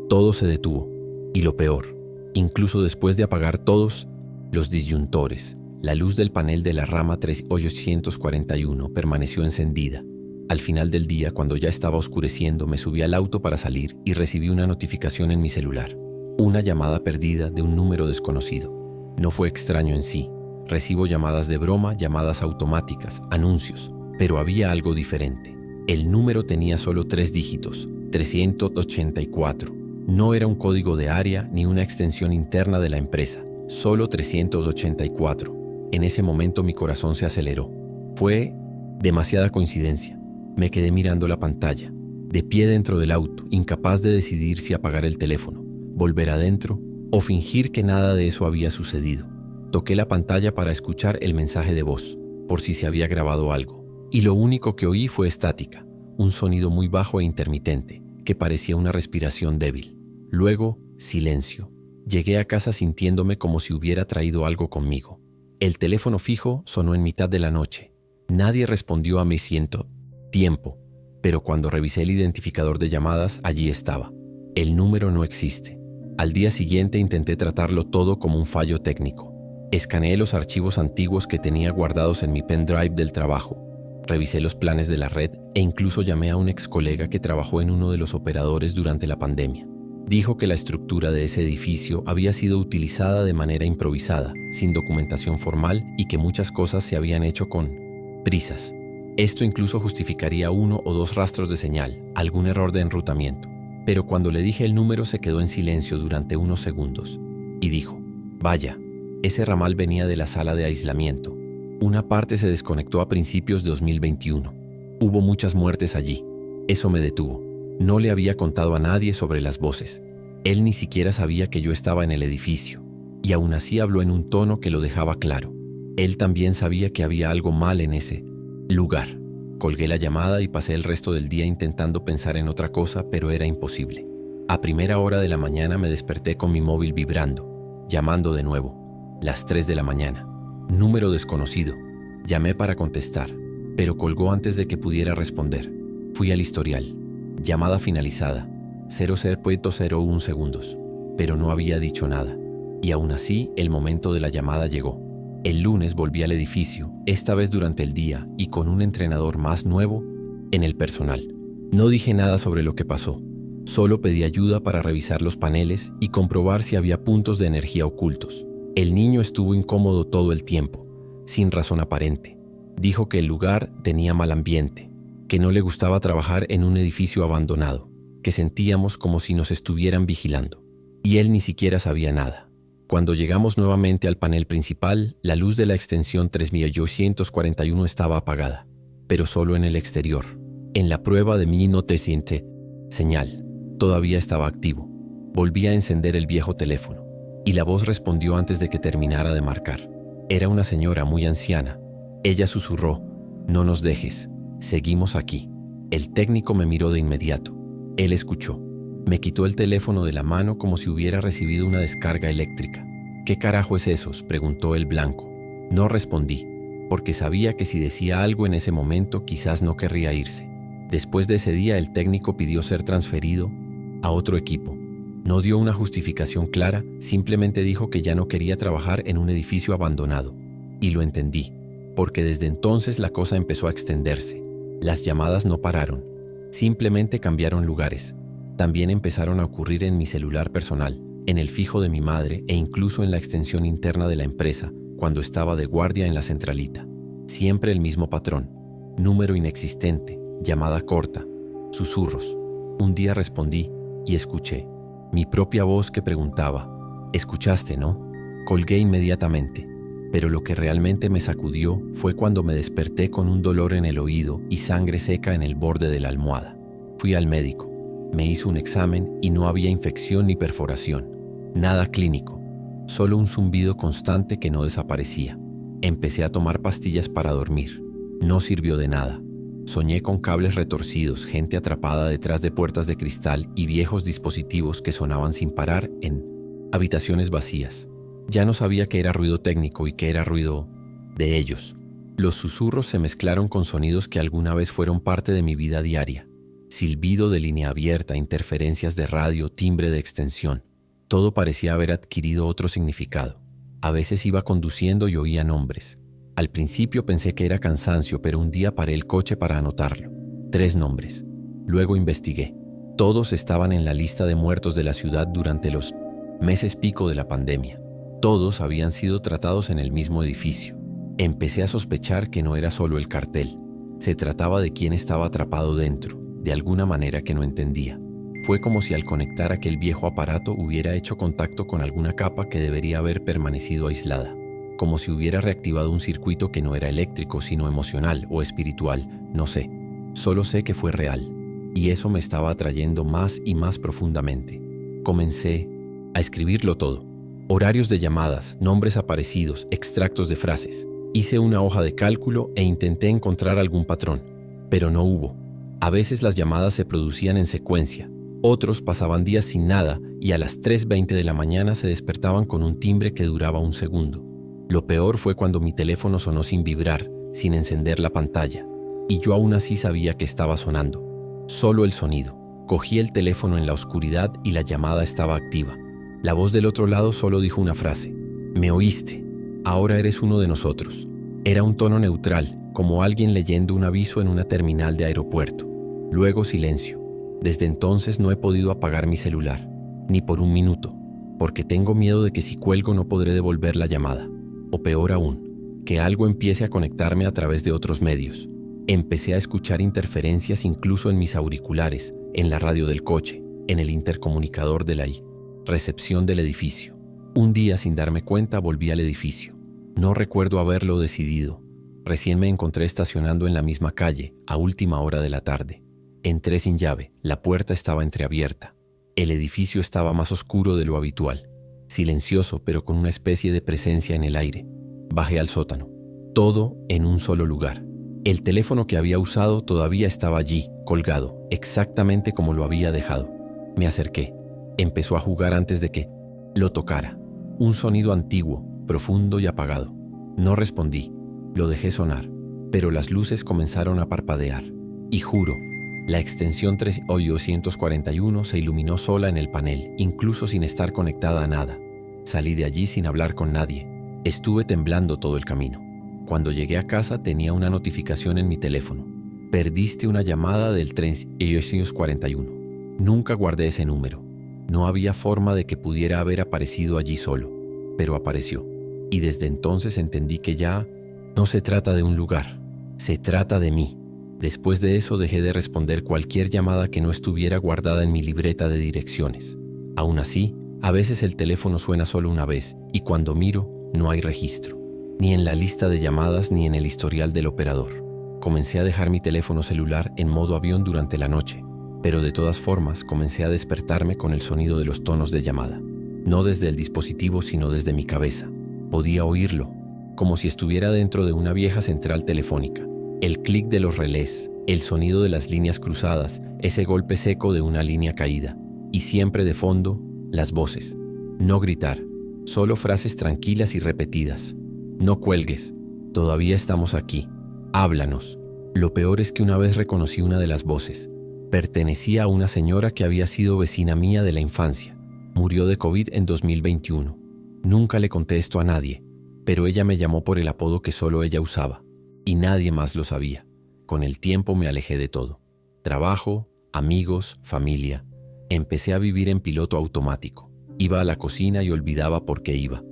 Todo se detuvo. Y lo peor, incluso después de apagar todos los disyuntores, la luz del panel de la rama 3841 permaneció encendida. Al final del día, cuando ya estaba oscureciendo, me subí al auto para salir y recibí una notificación en mi celular. Una llamada perdida de un número desconocido. No fue extraño en sí. Recibo llamadas de broma, llamadas automáticas, anuncios, pero había algo diferente. El número tenía solo 3 dígitos, 384. No era un código de área ni una extensión interna de la empresa, solo 384. En ese momento mi corazón se aceleró. Fue demasiada coincidencia. Me quedé mirando la pantalla, de pie dentro del auto, incapaz de decidir si apagar el teléfono, volver adentro o fingir que nada de eso había sucedido. Toqué la pantalla para escuchar el mensaje de voz, por si se había grabado algo, y lo único que oí fue estática, un sonido muy bajo e intermitente, que parecía una respiración débil. Luego, silencio. Llegué a casa sintiéndome como si hubiera traído algo conmigo. El teléfono fijo sonó en mitad de la noche. Nadie respondió a mi tiempo, pero cuando revisé el identificador de llamadas, allí estaba. El número no existe. Al día siguiente intenté tratarlo todo como un fallo técnico. Escaneé los archivos antiguos que tenía guardados en mi pendrive del trabajo. Revisé los planes de la red e incluso llamé a un ex colega que trabajó en uno de los operadores durante la pandemia. Dijo que la estructura de ese edificio había sido utilizada de manera improvisada, sin documentación formal y que muchas cosas se habían hecho con prisas. Esto incluso justificaría 1 o 2 rastros de señal, algún error de enrutamiento. Pero cuando le dije el número se quedó en silencio durante unos segundos y dijo, vaya, ese ramal venía de la sala de aislamiento. Una parte se desconectó a principios de 2021. Hubo muchas muertes allí. Eso me detuvo. No le había contado a nadie sobre las voces. Él ni siquiera sabía que yo estaba en el edificio. Y aún así habló en un tono que lo dejaba claro. Él también sabía que había algo mal en ese lugar. Colgué la llamada y pasé el resto del día intentando pensar en otra cosa, pero era imposible. A primera hora de la mañana me desperté con mi móvil vibrando, llamando de nuevo. Las 3 de la mañana. Número desconocido. Llamé para contestar, pero colgó antes de que pudiera responder. Fui al historial. Llamada finalizada. 00.01 segundos. Pero no había dicho nada. Y aún así, el momento de la llamada llegó. El lunes volví al edificio, esta vez durante el día y con un entrenador más nuevo en el personal. No dije nada sobre lo que pasó. Solo pedí ayuda para revisar los paneles y comprobar si había puntos de energía ocultos. El niño estuvo incómodo todo el tiempo, sin razón aparente. Dijo que el lugar tenía mal ambiente, que no le gustaba trabajar en un edificio abandonado, que sentíamos como si nos estuvieran vigilando. Y él ni siquiera sabía nada. Cuando llegamos nuevamente al panel principal, la luz de la extensión 3841 estaba apagada, pero solo en el exterior. En la prueba de mi no te siente señal, todavía estaba activo. Volví a encender el viejo teléfono, y la voz respondió antes de que terminara de marcar. Era una señora muy anciana. Ella susurró, no nos dejes, seguimos aquí. El técnico me miró de inmediato. Él escuchó. Me quitó el teléfono de la mano como si hubiera recibido una descarga eléctrica. ¿Qué carajo es esos?, preguntó el blanco. No respondí, porque sabía que si decía algo en ese momento quizás no querría irse. Después de ese día el técnico pidió ser transferido a otro equipo. No dio una justificación clara, simplemente dijo que ya no quería trabajar en un edificio abandonado. Y lo entendí, porque desde entonces la cosa empezó a extenderse. Las llamadas no pararon, simplemente cambiaron lugares. También empezaron a ocurrir en mi celular personal, en el fijo de mi madre e incluso en la extensión interna de la empresa, cuando estaba de guardia en la centralita. Siempre el mismo patrón. Número inexistente, llamada corta, susurros. Un día respondí y escuché mi propia voz que preguntaba, ¿escuchaste, no? Colgué inmediatamente, pero lo que realmente me sacudió fue cuando me desperté con un dolor en el oído y sangre seca en el borde de la almohada. Fui al médico. Me hizo un examen y no había infección ni perforación. Nada clínico, solo un zumbido constante que no desaparecía. Empecé a tomar pastillas para dormir. No sirvió de nada. Soñé con cables retorcidos, gente atrapada detrás de puertas de cristal y viejos dispositivos que sonaban sin parar en habitaciones vacías. Ya no sabía qué era ruido técnico y qué era ruido de ellos. Los susurros se mezclaron con sonidos que alguna vez fueron parte de mi vida diaria. Silbido de línea abierta, interferencias de radio, timbre de extensión. Todo parecía haber adquirido otro significado. A veces iba conduciendo y oía nombres. Al principio pensé que era cansancio, pero un día paré el coche para anotarlo. 3 nombres. Luego investigué. Todos estaban en la lista de muertos de la ciudad durante los meses pico de la pandemia. Todos habían sido tratados en el mismo edificio. Empecé a sospechar que no era solo el cartel. Se trataba de quién estaba atrapado dentro, de alguna manera que no entendía. Fue como si al conectar aquel viejo aparato hubiera hecho contacto con alguna capa que debería haber permanecido aislada. Como si hubiera reactivado un circuito que no era eléctrico, sino emocional o espiritual, no sé. Solo sé que fue real. Y eso me estaba atrayendo más y más profundamente. Comencé a escribirlo todo. Horarios de llamadas, nombres aparecidos, extractos de frases. Hice una hoja de cálculo e intenté encontrar algún patrón, pero no hubo. A veces las llamadas se producían en secuencia. Otros pasaban días sin nada y a las 3:20 de la mañana se despertaban con un timbre que duraba un segundo. Lo peor fue cuando mi teléfono sonó sin vibrar, sin encender la pantalla, y yo aún así sabía que estaba sonando. Solo el sonido. Cogí el teléfono en la oscuridad y la llamada estaba activa. La voz del otro lado solo dijo una frase. «Me oíste. Ahora eres uno de nosotros». Era un tono neutral, como alguien leyendo un aviso en una terminal de aeropuerto. Luego silencio. Desde entonces no he podido apagar mi celular, ni por un minuto, porque tengo miedo de que si cuelgo no podré devolver la llamada. O peor aún, que algo empiece a conectarme a través de otros medios. Empecé a escuchar interferencias incluso en mis auriculares, en la radio del coche, en el intercomunicador de la recepción del edificio. Un día, sin darme cuenta, volví al edificio. No recuerdo haberlo decidido. Recién me encontré estacionando en la misma calle, a última hora de la tarde. Entré sin llave, la puerta estaba entreabierta. El edificio estaba más oscuro de lo habitual. Silencioso, pero con una especie de presencia en el aire. Bajé al sótano. Todo en un solo lugar. El teléfono que había usado todavía estaba allí, colgado, exactamente como lo había dejado. Me acerqué. Empezó a jugar antes de que lo tocara. Un sonido antiguo, profundo y apagado. No respondí. Lo dejé sonar, pero las luces comenzaron a parpadear. Y juro, la extensión 3841 se iluminó sola en el panel, incluso sin estar conectada a nada. Salí de allí sin hablar con nadie. Estuve temblando todo el camino. Cuando llegué a casa tenía una notificación en mi teléfono. Perdiste una llamada del 3841. Nunca guardé ese número. No había forma de que pudiera haber aparecido allí solo, pero apareció. Y desde entonces entendí que ya no se trata de un lugar, se trata de mí. Después de eso dejé de responder cualquier llamada que no estuviera guardada en mi libreta de direcciones. Aún así, a veces el teléfono suena solo una vez y cuando miro no hay registro, ni en la lista de llamadas ni en el historial del operador. Comencé a dejar mi teléfono celular en modo avión durante la noche, pero de todas formas comencé a despertarme con el sonido de los tonos de llamada. No desde el dispositivo sino desde mi cabeza. Podía oírlo, como si estuviera dentro de una vieja central telefónica. El clic de los relés, el sonido de las líneas cruzadas, ese golpe seco de una línea caída. Y siempre de fondo, las voces. No gritar, solo frases tranquilas y repetidas. No cuelgues, todavía estamos aquí. Háblanos. Lo peor es que una vez reconocí una de las voces. Pertenecía a una señora que había sido vecina mía de la infancia. Murió de COVID en 2021. Nunca le conté esto a nadie, pero ella me llamó por el apodo que solo ella usaba. Y nadie más lo sabía. Con el tiempo me alejé de todo. Trabajo, amigos, familia. Empecé a vivir en piloto automático. Iba a la cocina y olvidaba por qué iba.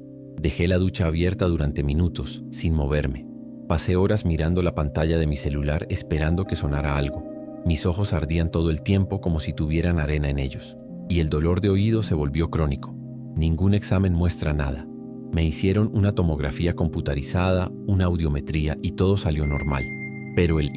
Dejé la ducha abierta durante minutos, sin moverme. Pasé horas mirando la pantalla de mi celular esperando que sonara algo. Mis ojos ardían todo el tiempo como si tuvieran arena en ellos. Y el dolor de oído se volvió crónico. Ningún examen muestra nada. Me hicieron una tomografía computarizada, una audiometría y todo salió normal. Pero el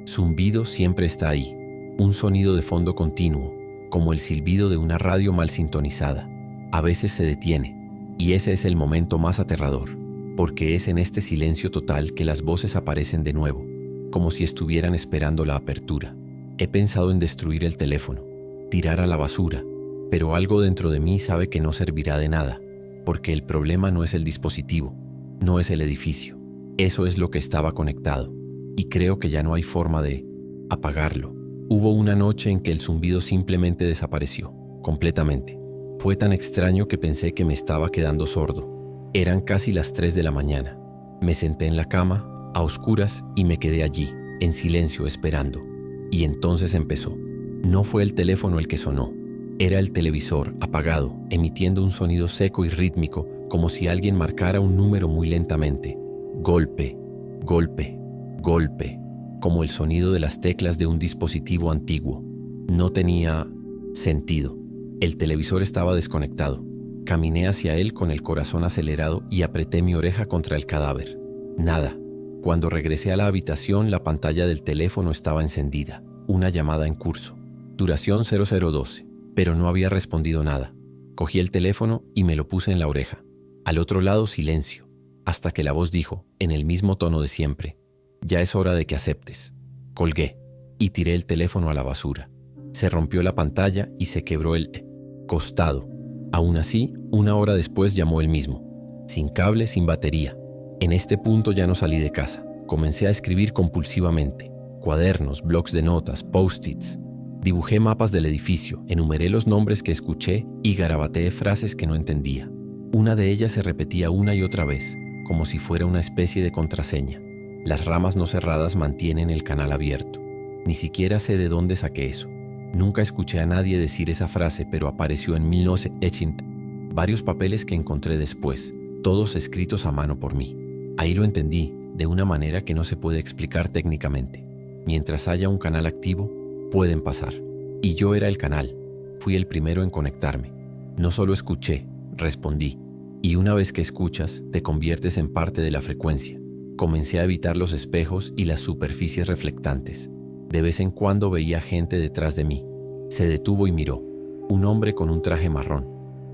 zumbido siempre está ahí. Un sonido de fondo continuo, como el silbido de una radio mal sintonizada. A veces se detiene, y ese es el momento más aterrador, porque es en este silencio total que las voces aparecen de nuevo, como si estuvieran esperando la apertura. He pensado en destruir el teléfono, tirar a la basura, pero algo dentro de mí sabe que no servirá de nada. Porque el problema no es el dispositivo, no es el edificio. Eso es lo que estaba conectado. Y creo que ya no hay forma de apagarlo. Hubo una noche en que el zumbido simplemente desapareció, completamente. Fue tan extraño que pensé que me estaba quedando sordo. Eran casi las 3 de la mañana. Me senté en la cama, a oscuras, y me quedé allí, en silencio, esperando. Y entonces empezó. No fue el teléfono el que sonó. Era el televisor, apagado, emitiendo un sonido seco y rítmico, como si alguien marcara un número muy lentamente. Golpe, golpe, golpe, como el sonido de las teclas de un dispositivo antiguo. No tenía sentido. El televisor estaba desconectado. Caminé hacia él con el corazón acelerado y apreté mi oreja contra el cadáver. Nada. Cuando regresé a la habitación, la pantalla del teléfono estaba encendida. Una llamada en curso. Duración 0012. Pero no había respondido nada. Cogí el teléfono y me lo puse en la oreja. Al otro lado, silencio. Hasta que la voz dijo, en el mismo tono de siempre: ya es hora de que aceptes. Colgué y tiré el teléfono a la basura. Se rompió la pantalla y se quebró el costado. Aún así, 1 hora después llamó él mismo. Sin cable, sin batería. En este punto ya no salí de casa. Comencé a escribir compulsivamente. Cuadernos, blocs de notas, post-its. Dibujé mapas del edificio, enumeré los nombres que escuché y garabateé frases que no entendía. Una de ellas se repetía una y otra vez, como si fuera una especie de contraseña. Las ramas no cerradas mantienen el canal abierto. Ni siquiera sé de dónde saqué eso. Nunca escuché a nadie decir esa frase, pero apareció en 1980. Varios papeles que encontré después, todos escritos a mano por mí. Ahí lo entendí, de una manera que no se puede explicar técnicamente. Mientras haya un canal activo, pueden pasar. Y yo era el canal. Fui el primero en conectarme. No solo escuché, respondí. Y una vez que escuchas, te conviertes en parte de la frecuencia. Comencé a evitar los espejos y las superficies reflectantes. De vez en cuando veía gente detrás de mí. Se detuvo y miró. Un hombre con un traje marrón.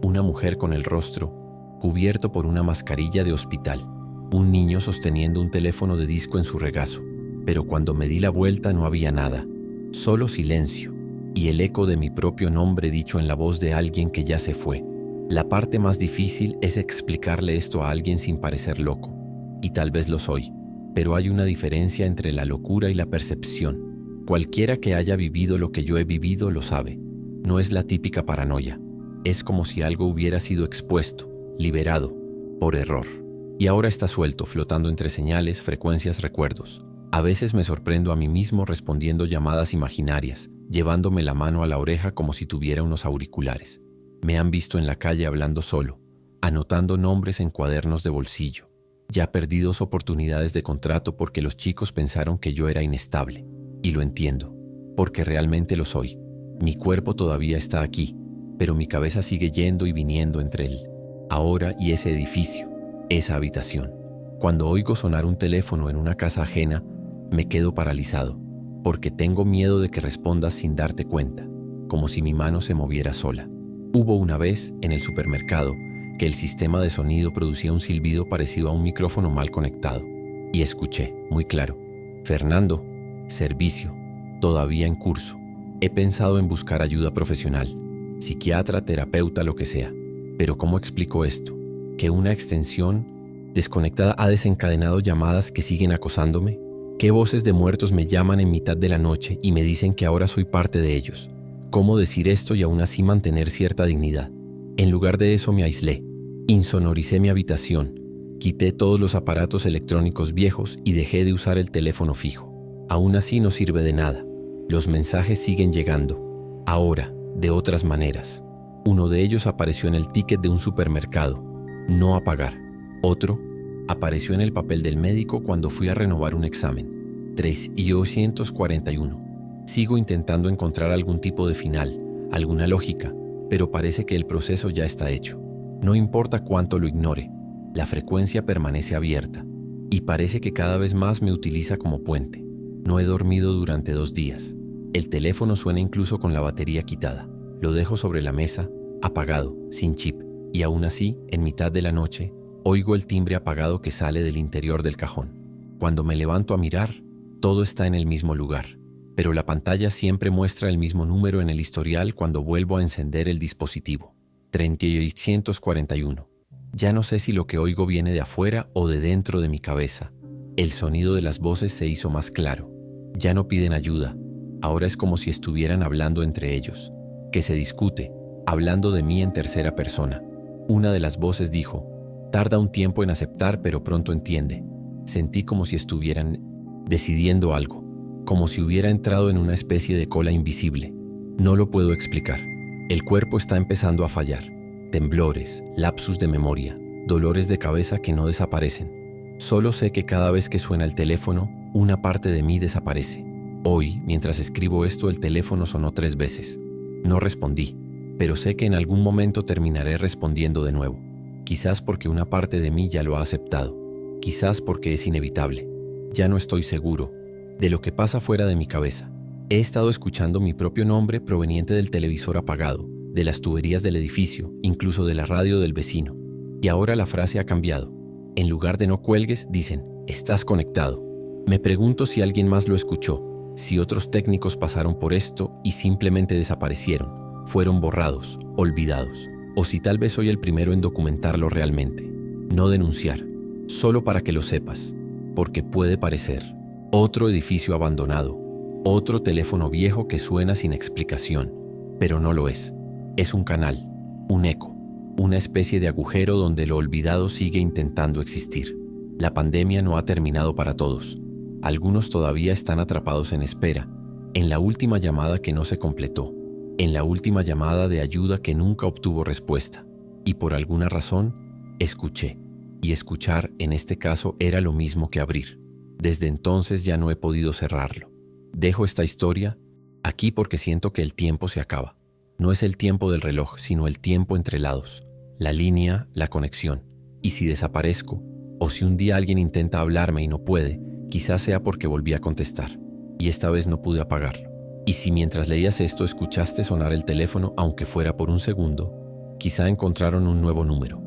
Una mujer con el rostro cubierto por una mascarilla de hospital. Un niño sosteniendo un teléfono de disco en su regazo. Pero cuando me di la vuelta no había nada. Solo silencio y el eco de mi propio nombre dicho en la voz de alguien que ya se fue. La parte más difícil es explicarle esto a alguien sin parecer loco. Y tal vez lo soy, pero hay una diferencia entre la locura y la percepción. Cualquiera que haya vivido lo que yo he vivido lo sabe. No es la típica paranoia. Es como si algo hubiera sido expuesto, liberado, por error. Y ahora está suelto, flotando entre señales, frecuencias, recuerdos. A veces me sorprendo a mí mismo respondiendo llamadas imaginarias, llevándome la mano a la oreja como si tuviera unos auriculares. Me han visto en la calle hablando solo, anotando nombres en cuadernos de bolsillo. Ya perdí 2 oportunidades de contrato porque los chicos pensaron que yo era inestable. Y lo entiendo, porque realmente lo soy. Mi cuerpo todavía está aquí, pero mi cabeza sigue yendo y viniendo entre él, ahora y ese edificio, esa habitación. Cuando oigo sonar un teléfono en una casa ajena, me quedo paralizado, porque tengo miedo de que respondas sin darte cuenta, como si mi mano se moviera sola. Hubo una vez, en el supermercado, que el sistema de sonido producía un silbido parecido a un micrófono mal conectado. Y escuché, muy claro: Fernando, servicio, todavía en curso. He pensado en buscar ayuda profesional, psiquiatra, terapeuta, lo que sea. Pero ¿cómo explico esto? ¿Que una extensión desconectada ha desencadenado llamadas que siguen acosándome? ¿Qué voces de muertos me llaman en mitad de la noche y me dicen que ahora soy parte de ellos? ¿Cómo decir esto y aún así mantener cierta dignidad? En lugar de eso me aislé, insonoricé mi habitación, quité todos los aparatos electrónicos viejos y dejé de usar el teléfono fijo. Aún así no sirve de nada. Los mensajes siguen llegando, ahora, de otras maneras. Uno de ellos apareció en el ticket de un supermercado, no a pagar. Otro apareció en el papel del médico cuando fui a renovar un examen. 341. Sigo intentando encontrar algún tipo de final, alguna lógica, pero parece que el proceso ya está hecho. No importa cuánto lo ignore, la frecuencia permanece abierta y parece que cada vez más me utiliza como puente. No he dormido durante 2 días. El teléfono suena incluso con la batería quitada. Lo dejo sobre la mesa, apagado, sin chip, y aún así, en mitad de la noche, oigo el timbre apagado que sale del interior del cajón. Cuando me levanto a mirar, todo está en el mismo lugar, pero la pantalla siempre muestra el mismo número en el historial cuando vuelvo a encender el dispositivo. 341. Ya no sé si lo que oigo viene de afuera o de dentro de mi cabeza. El sonido de las voces se hizo más claro. Ya no piden ayuda. Ahora es como si estuvieran hablando entre ellos. Que se discute, hablando de mí en tercera persona. Una de las voces dijo: tarda un tiempo en aceptar, pero pronto entiende. Sentí como si estuvieran decidiendo algo. como si hubiera entrado en una especie de cola invisible. No lo puedo explicar. El cuerpo está empezando a fallar. Temblores, lapsus de memoria, dolores de cabeza que no desaparecen. Solo sé que cada vez que suena el teléfono, una parte de mí desaparece. Hoy, mientras escribo esto, el teléfono sonó 3 veces. No respondí, pero sé que en algún momento terminaré respondiendo de nuevo. Quizás porque una parte de mí ya lo ha aceptado. Quizás porque es inevitable. Ya no estoy seguro de lo que pasa fuera de mi cabeza. He estado escuchando mi propio nombre proveniente del televisor apagado, de las tuberías del edificio, incluso de la radio del vecino. Y ahora la frase ha cambiado. En lugar de no cuelgues, dicen, estás conectado. Me pregunto si alguien más lo escuchó, si otros técnicos pasaron por esto y simplemente desaparecieron, fueron borrados, olvidados, o si tal vez soy el primero en documentarlo realmente. No denunciar, solo para que lo sepas, porque puede parecer otro edificio abandonado, otro teléfono viejo que suena sin explicación, pero no lo es. Es un canal, un eco, una especie de agujero donde lo olvidado sigue intentando existir. La pandemia no ha terminado para todos. Algunos todavía están atrapados en espera, en la última llamada que no se completó, en la última llamada de ayuda que nunca obtuvo respuesta. Y por alguna razón, escuché. Y escuchar, en este caso, era lo mismo que abrir. Desde entonces ya no he podido cerrarlo. Dejo esta historia aquí porque siento que el tiempo se acaba. No es el tiempo del reloj, sino el tiempo entre lados, la línea, la conexión. Y si desaparezco, o si un día alguien intenta hablarme y no puede, quizás sea porque volví a contestar, y esta vez no pude apagarlo. Y si mientras leías esto escuchaste sonar el teléfono, aunque fuera por un segundo, quizá encontraron un nuevo número.